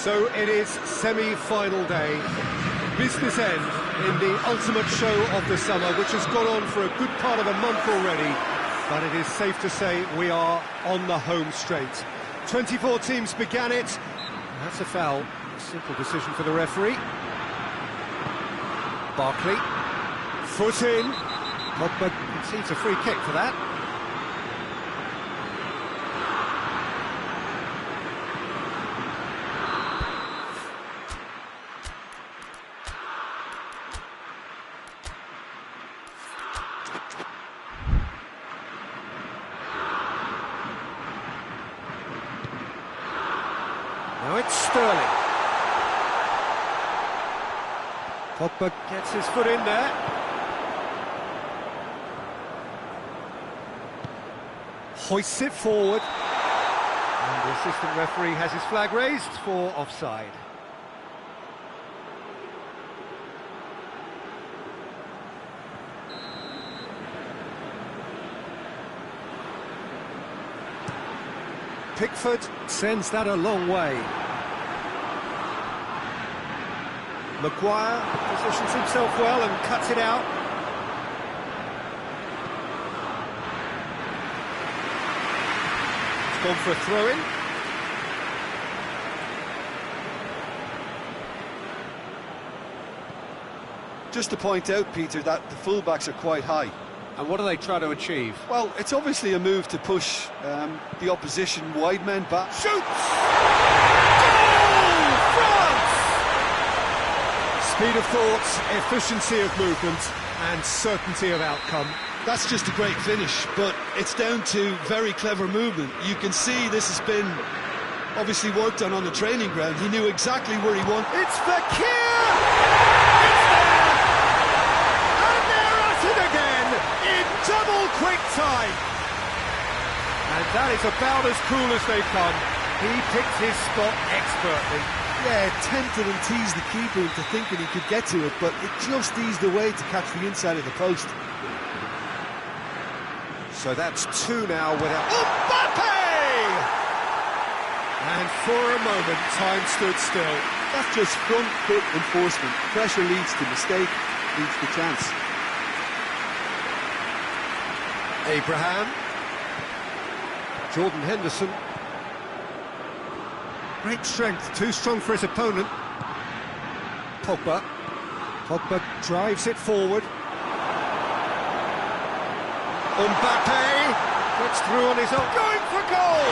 So it is semi-final day, business end in the ultimate show of the summer, which has gone on for a good part of a month already, but it is safe to say we are on the home straight. 24 teams began it. That's a foul. A simple decision for the referee. Barkley, foot in. Pogba concedes a free kick for that. Now it's Sterling. Pogba gets his foot in there. Hoists it forward. And the assistant referee has his flag raised for offside. Pickford sends that a long way. Maguire positions himself well and cuts it out. It's gone for a throw-in. Just to point out, Peter, that the fullbacks are quite high. And what do they try to achieve? Well, it's obviously a move to push the opposition wide men back. Shoots! Goal! France! Speed of thought, efficiency of movement, and certainty of outcome. That's just a great finish, but it's down to very clever movement. You can see this has been obviously worked on the training ground. He knew exactly where he wanted. It's Fakir! It's there! And they're at it again in double quick time. And that is about as cool as they come. He picked his spot expertly. Yeah, tempted and teased the keeper into thinking he could get to it, but it just eased away to catch the inside of the post. So that's two now without... Mbappe! And for a moment, time stood still. That's just front foot enforcement. Pressure leads to mistake, leads to chance. Abraham. Jordan Henderson. Great strength, too strong for his opponent. Pogba. Pogba drives it forward. Mbappe gets through on his own, going for goal!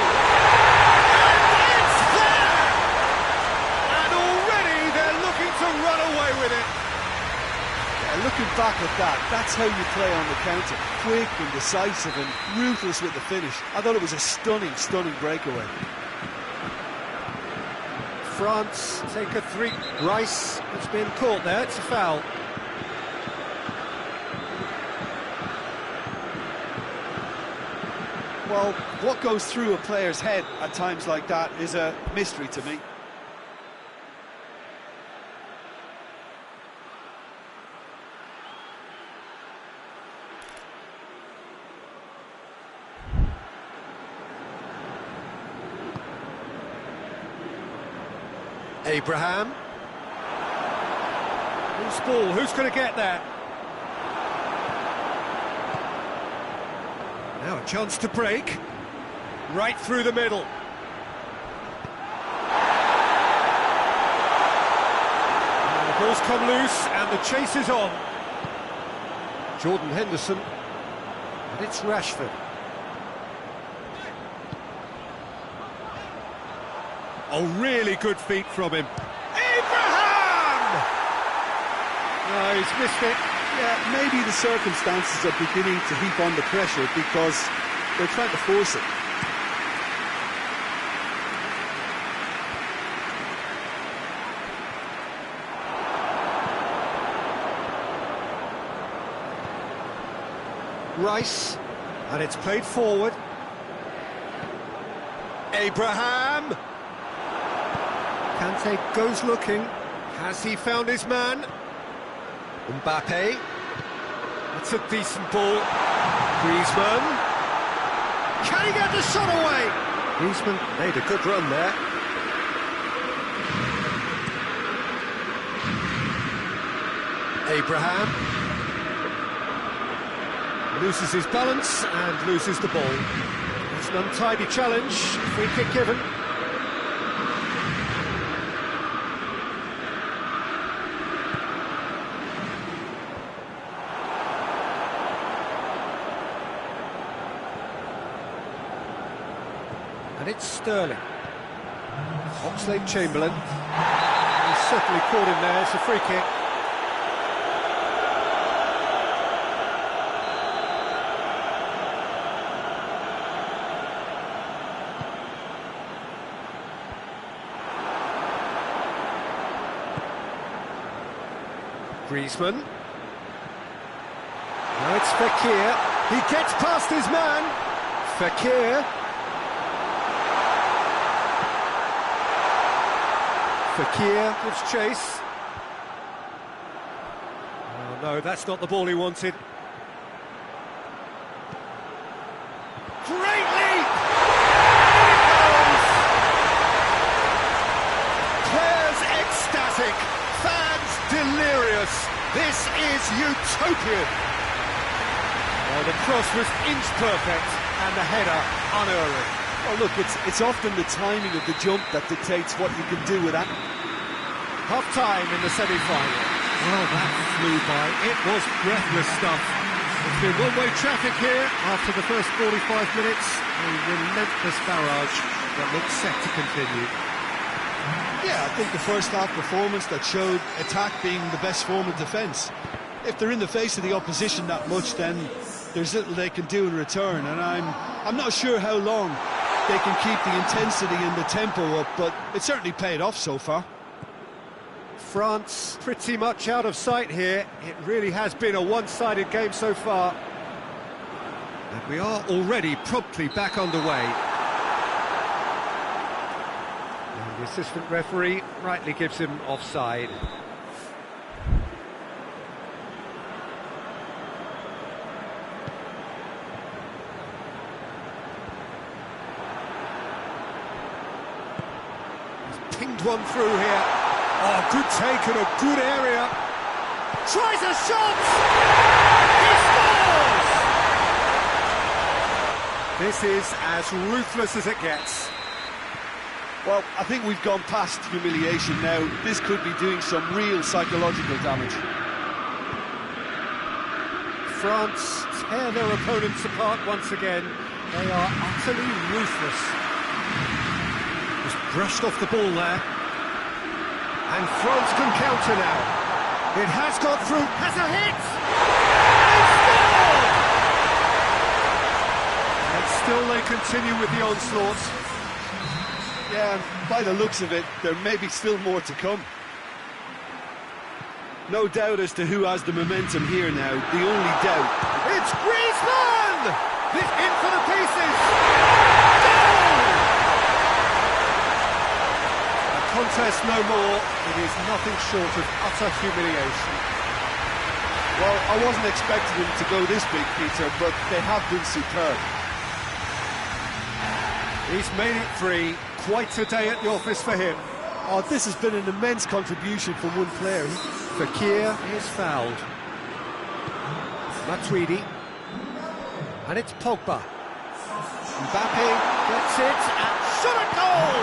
And it's there! And already they're looking to run away with it. Yeah, looking back at that, that's how you play on the counter. Quick and decisive and ruthless with the finish. I thought it was a stunning, stunning breakaway. France take a three. Rice has been caught there, it's a foul. Well, what goes through a player's head at times like that is a mystery to me. Abraham. Who's ball? Who's going to get that? Now a chance to break. Right through the middle. And the ball's come loose and the chase is on. Jordan Henderson. And it's Rashford. Oh, really good feet from him. Abraham! No, he's missed it. Yeah, maybe the circumstances are beginning to heap on the pressure because they're trying to force it. Rice, and it's played forward. Abraham! Kante goes looking. Has he found his man? Mbappe. That's a decent ball. Griezmann. Can he get the shot away? Griezmann made a good run there. Abraham. Loses his balance and loses the ball. It's an untidy challenge. Free kick given. And it's Sterling. Oxlade-Chamberlain. He's certainly caught him there. It's a free kick. Griezmann. Now it's Fakir. He gets past his man. Fakir. Fakir gives chase. Oh no, that's not the ball he wanted. Great leap! Players ecstatic, fans delirious. This is utopian. Oh, the cross was inch perfect and the header unerring. Well, look, it's often the timing of the jump that dictates what you can do with that. Half-time in the semi-final. Well, that flew by. It was breathless stuff. It's been one-way traffic here after the first 45 minutes. A relentless barrage that looks set to continue. Yeah, I think the first half performance that showed attack being the best form of defence. If they're in the face of the opposition that much, then there's little they can do in return, and I'm not sure how long they can keep the intensity and the tempo up, but it certainly paid off so far. France pretty much out of sight here. It really has been a one-sided game so far. And we are already promptly back underway. And the assistant referee rightly gives him offside. He's pinged one through here. Oh, good take and a good area. Tries a shot! He scores! This is as ruthless as it gets. Well, I think we've gone past humiliation now. This could be doing some real psychological damage. France tear their opponents apart once again. They are utterly ruthless. Just brushed off the ball there. And France can counter now. It has got through. Has a hit! They scored! And still they continue with the onslaught. Yeah, and by the looks of it, there may be still more to come. No doubt as to who has the momentum here now. The only doubt. It's Griezmann! It's in for the pieces! Contest no more. It is nothing short of utter humiliation. Well, I wasn't expecting them to go this big, Peter, but they have been superb. He's made it three. Quite a day at the office for him. Oh, this has been an immense contribution from one player. Fekir is fouled. Matuidi. And it's Pogba. Mbappe gets it and shot at goal!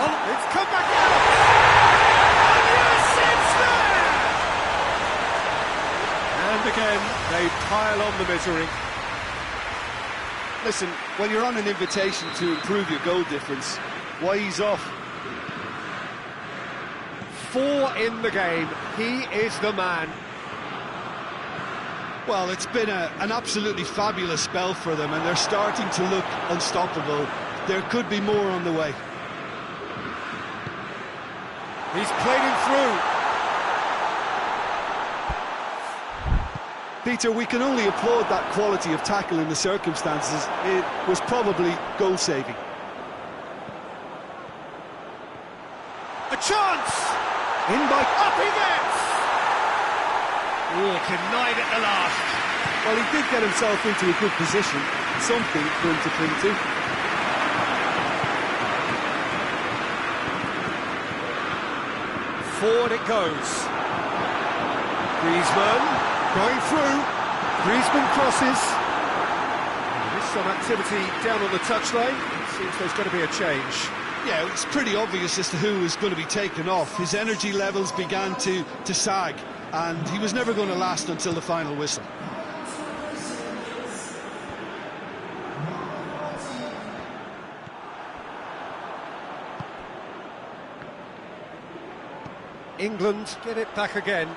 Oh, it's come back out! And yes, it's there! And again, they pile on the misery. Listen, when you're on an invitation to improve your goal difference, why ease off? 4 in the game. He is the man. Well, it's been an absolutely fabulous spell for them, and they're starting to look unstoppable. There could be more on the way. He's played him through. Peter, we can only applaud that quality of tackle in the circumstances. It was probably goal-saving. A chance! In by... Up he gets! Oh, denied at the last. Well, he did get himself into a good position. Something for him to cling to. Forward it goes. Griezmann going through. Griezmann crosses. There's some activity down on the touchline. It seems there's going to be a change. Yeah, it's pretty obvious as to who was going to be taken off. His energy levels began to sag, and he was never going to last until the final whistle. England get it back again.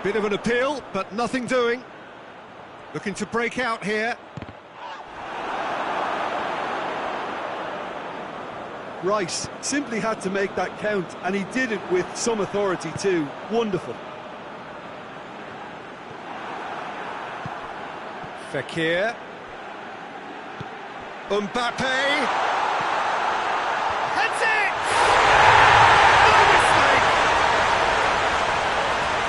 Bit of an appeal, but nothing doing. Looking to break out here. Rice simply had to make that count, and he did it with some authority too. Wonderful. Fekir. Mbappe. Heads it! No mistake!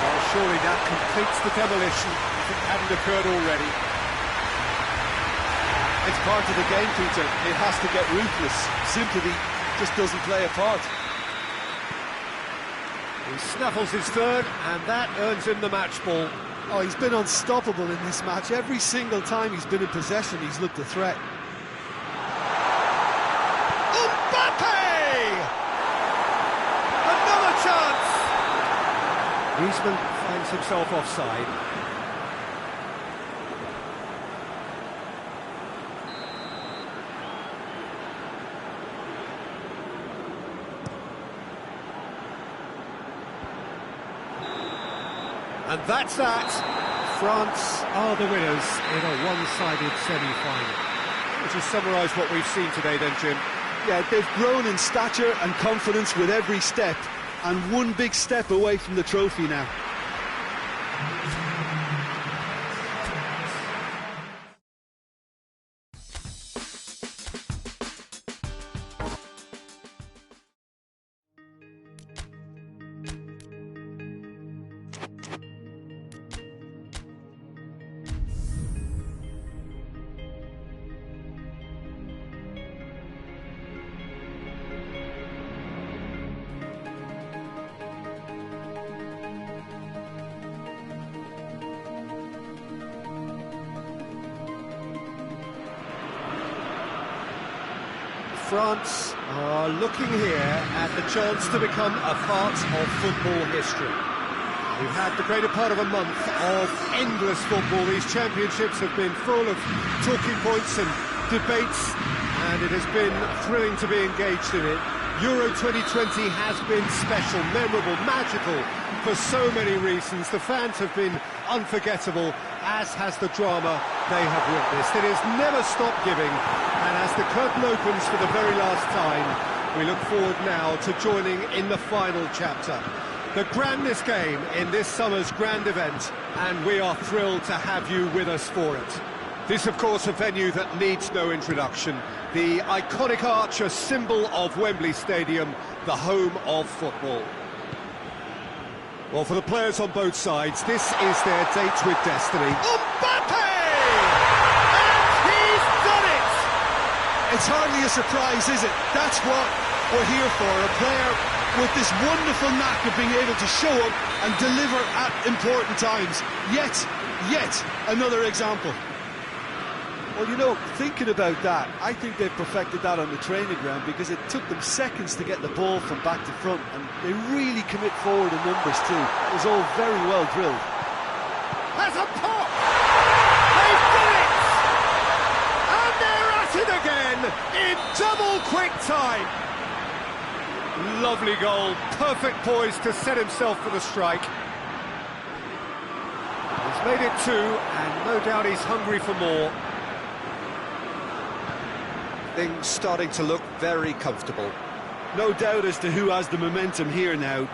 Well, surely that completes the demolition if it hadn't occurred already. It's part of the game, Peter. It has to get ruthless. Sympathy just doesn't play a part. He snaffles his third, and that earns him the match ball. Oh, he's been unstoppable in this match. Every single time he's been in possession, he's looked a threat. Mbappe! Another Griezmann finds himself offside. And that's that. France are the winners in a one-sided semi-final. Would you summarise what we've seen today then, Jim? Yeah, they've grown in stature and confidence with every step, and one big step away from the trophy now. France are looking here at the chance to become a part of football history. We've had the greater part of a month of endless football. These championships have been full of talking points and debates, and it has been thrilling to be engaged in it. Euro 2020 has been special, memorable, magical for so many reasons. The fans have been unforgettable, as has the drama they have witnessed. It has never stopped giving, and as the curtain opens for the very last time, we look forward now to joining in the final chapter. The grandest game in this summer's grand event, and we are thrilled to have you with us for it. This, of course, a venue that needs no introduction. The iconic arch, a symbol of Wembley Stadium, the home of football. Well, for the players on both sides, this is their date with destiny. Mbappe! And he's done it! It's hardly a surprise, is it? That's what we're here for, a player with this wonderful knack of being able to show up and deliver at important times. Yet another example. Well, you know, thinking about that, I think they've perfected that on the training ground, because it took them seconds to get the ball from back to front, and they really commit forward in numbers too. It was all very well drilled. Has a pop! They've done it! And they're at it again in double quick time. Lovely goal, perfect poise to set himself for the strike. He's made it two, and no doubt he's hungry for more. Things starting to look very comfortable. No doubt as to who has the momentum here now.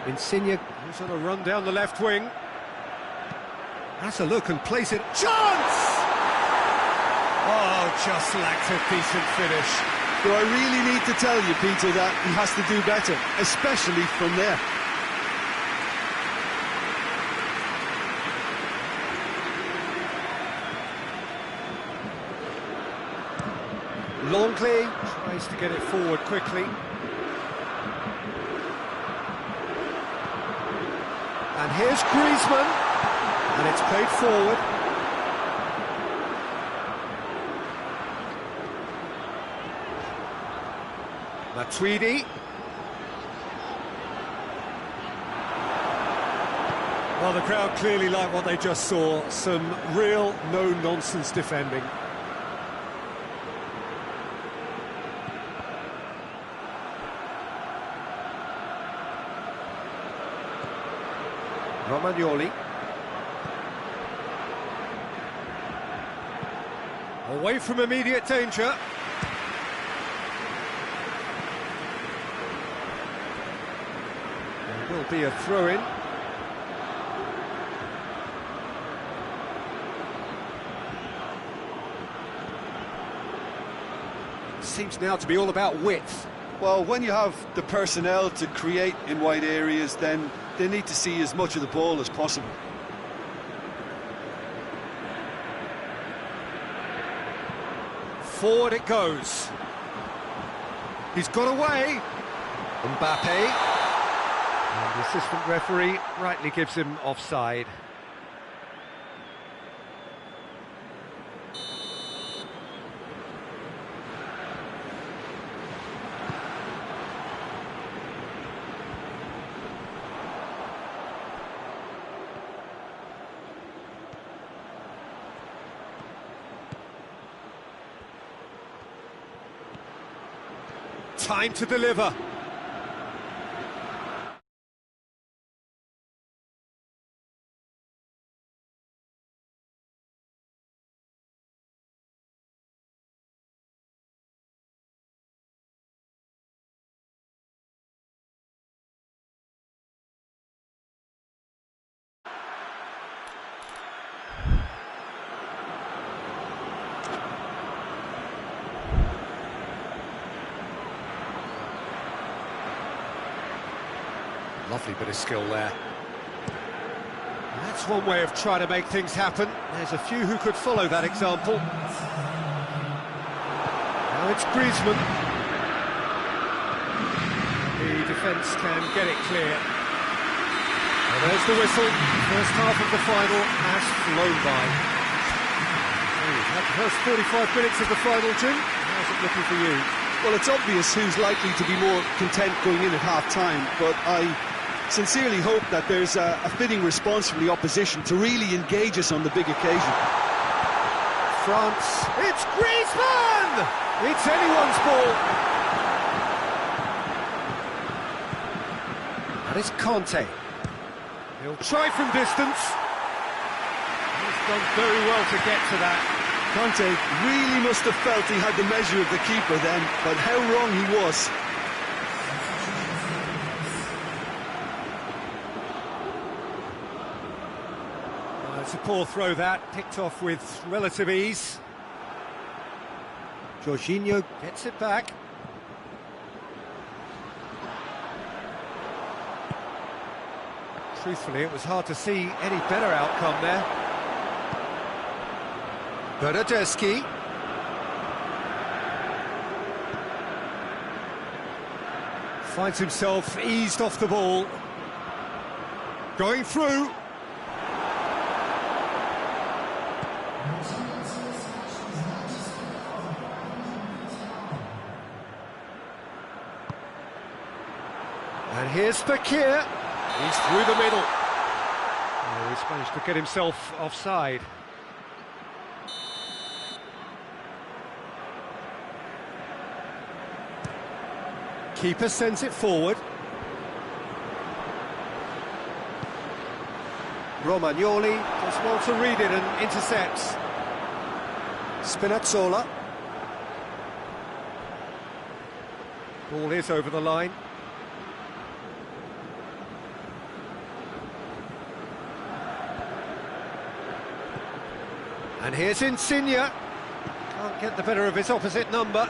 Insigne goes on a run down the left wing. Has a look and plays it. Chance! Oh, just lacked a decent finish. Do I really need to tell you, Peter, that he has to do better, especially from there? Longley tries to get it forward quickly. And here's Griezmann, and it's played forward. Matuidi. Well, the crowd clearly like what they just saw. Some real no-nonsense defending. Romagnoli. Away from immediate danger. There will be a throw-in. Seems now to be all about width. Well, when you have the personnel to create in wide areas, then they need to see as much of the ball as possible. Forward it goes. He's got away. Mbappe. And the assistant referee rightly gives him offside. time to deliver. Lovely bit of skill there. That's one way of trying to make things happen. There's a few who could follow that example. Now it's Griezmann. The defence can get it clear. Well, there's the whistle. First half of the final has flown by. We've had the first 45 minutes of the final, Jim. How's it looking for you? Well, it's obvious who's likely to be more content going in at half-time, but I sincerely hope that there's a fitting response from the opposition to really engage us on the big occasion. France, it's Griezmann! It's anyone's ball. That is Conte. He'll try from distance. He's done very well to get to that. Conte really must have felt he had the measure of the keeper then, but how wrong he was. It's a poor throw that, picked off with relative ease. Jorginho gets it back. Truthfully, it was hard to see any better outcome there. Bernardeschi. Finds himself eased off the ball. Going through. And here's Fakir. He's through the middle. Oh, he's managed to get himself offside. Keeper sends it forward. Romagnoli does well to read it and intercepts. Spinazzola. Ball is over the line. And here's Insigne. Can't get the better of his opposite number.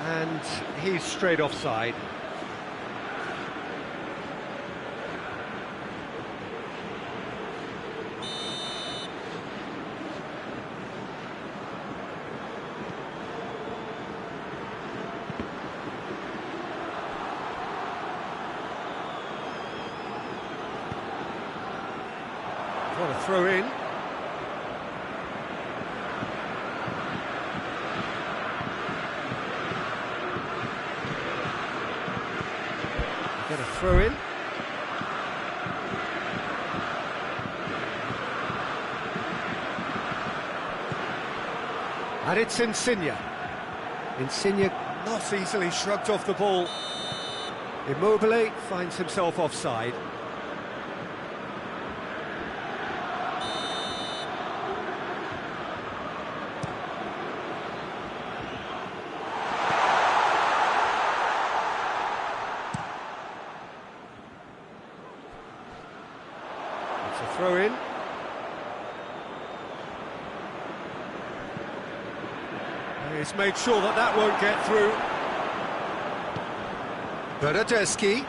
And he's straight offside. What a throw in. Get a throw in. And it's Insigne. Insigne not easily shrugged off the ball. Immobile finds himself offside. A throw in. He's made sure that that won't get through. Bernardeschi.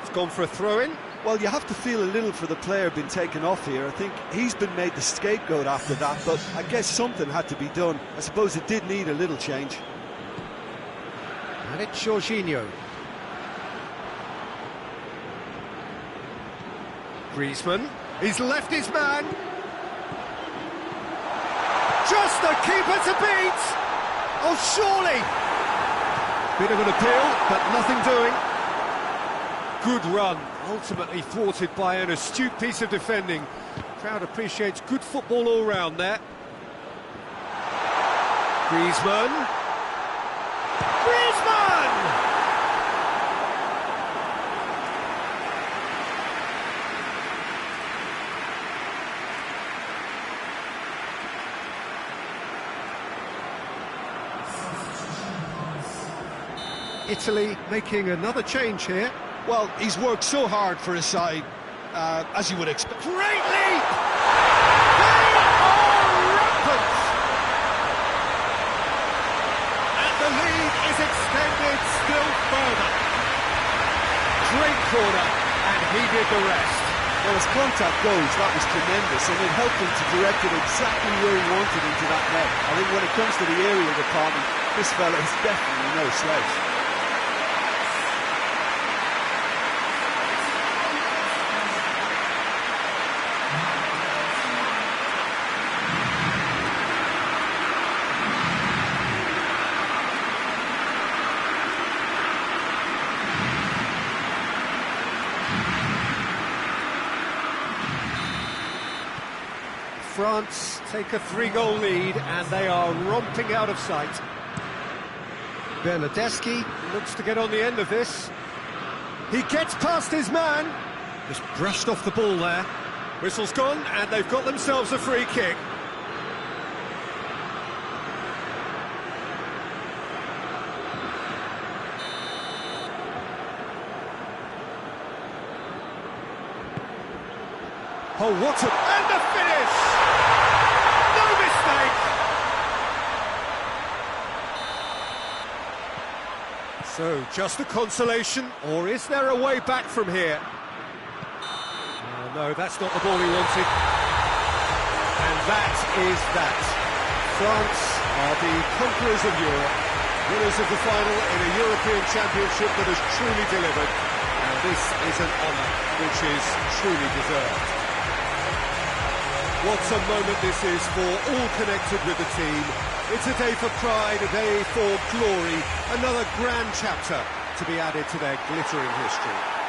It's gone for a throw in. Well, you have to feel a little for the player being taken off here. I think he's been made the scapegoat after that, but I guess something had to be done. I suppose it did need a little change. And it's Jorginho. Griezmann, he's left his man. Just the keeper to beat! Oh, surely! Bit of an appeal, but nothing doing. Good run, ultimately thwarted by an astute piece of defending. Crowd appreciates good football all round there. Griezmann. Griezmann! Italy making another change here. Well, he's worked so hard for his side, as you would expect. Great leap! They are rampant! And the lead is extended still further. Great corner, and he did the rest. Well, as contact goes, that was tremendous, and it helped him to direct it exactly where he wanted into that net. I think when it comes to the aerial department, this fella is definitely no slouch. France take a 3-goal lead and they are romping out of sight. Bernardeschi looks to get on the end of this. He gets past his man. Just brushed off the ball there. Whistle's gone and they've got themselves a free kick. Oh, what a... and the finish! No mistake! So, just a consolation, or is there a way back from here? Oh, no, that's not the ball he wanted. And that is that. France are the conquerors of Europe, winners of the final in a European Championship that has truly delivered. And this is an honour which is truly deserved. What a moment this is for all connected with the team. It's a day for pride, a day for glory, another grand chapter to be added to their glittering history.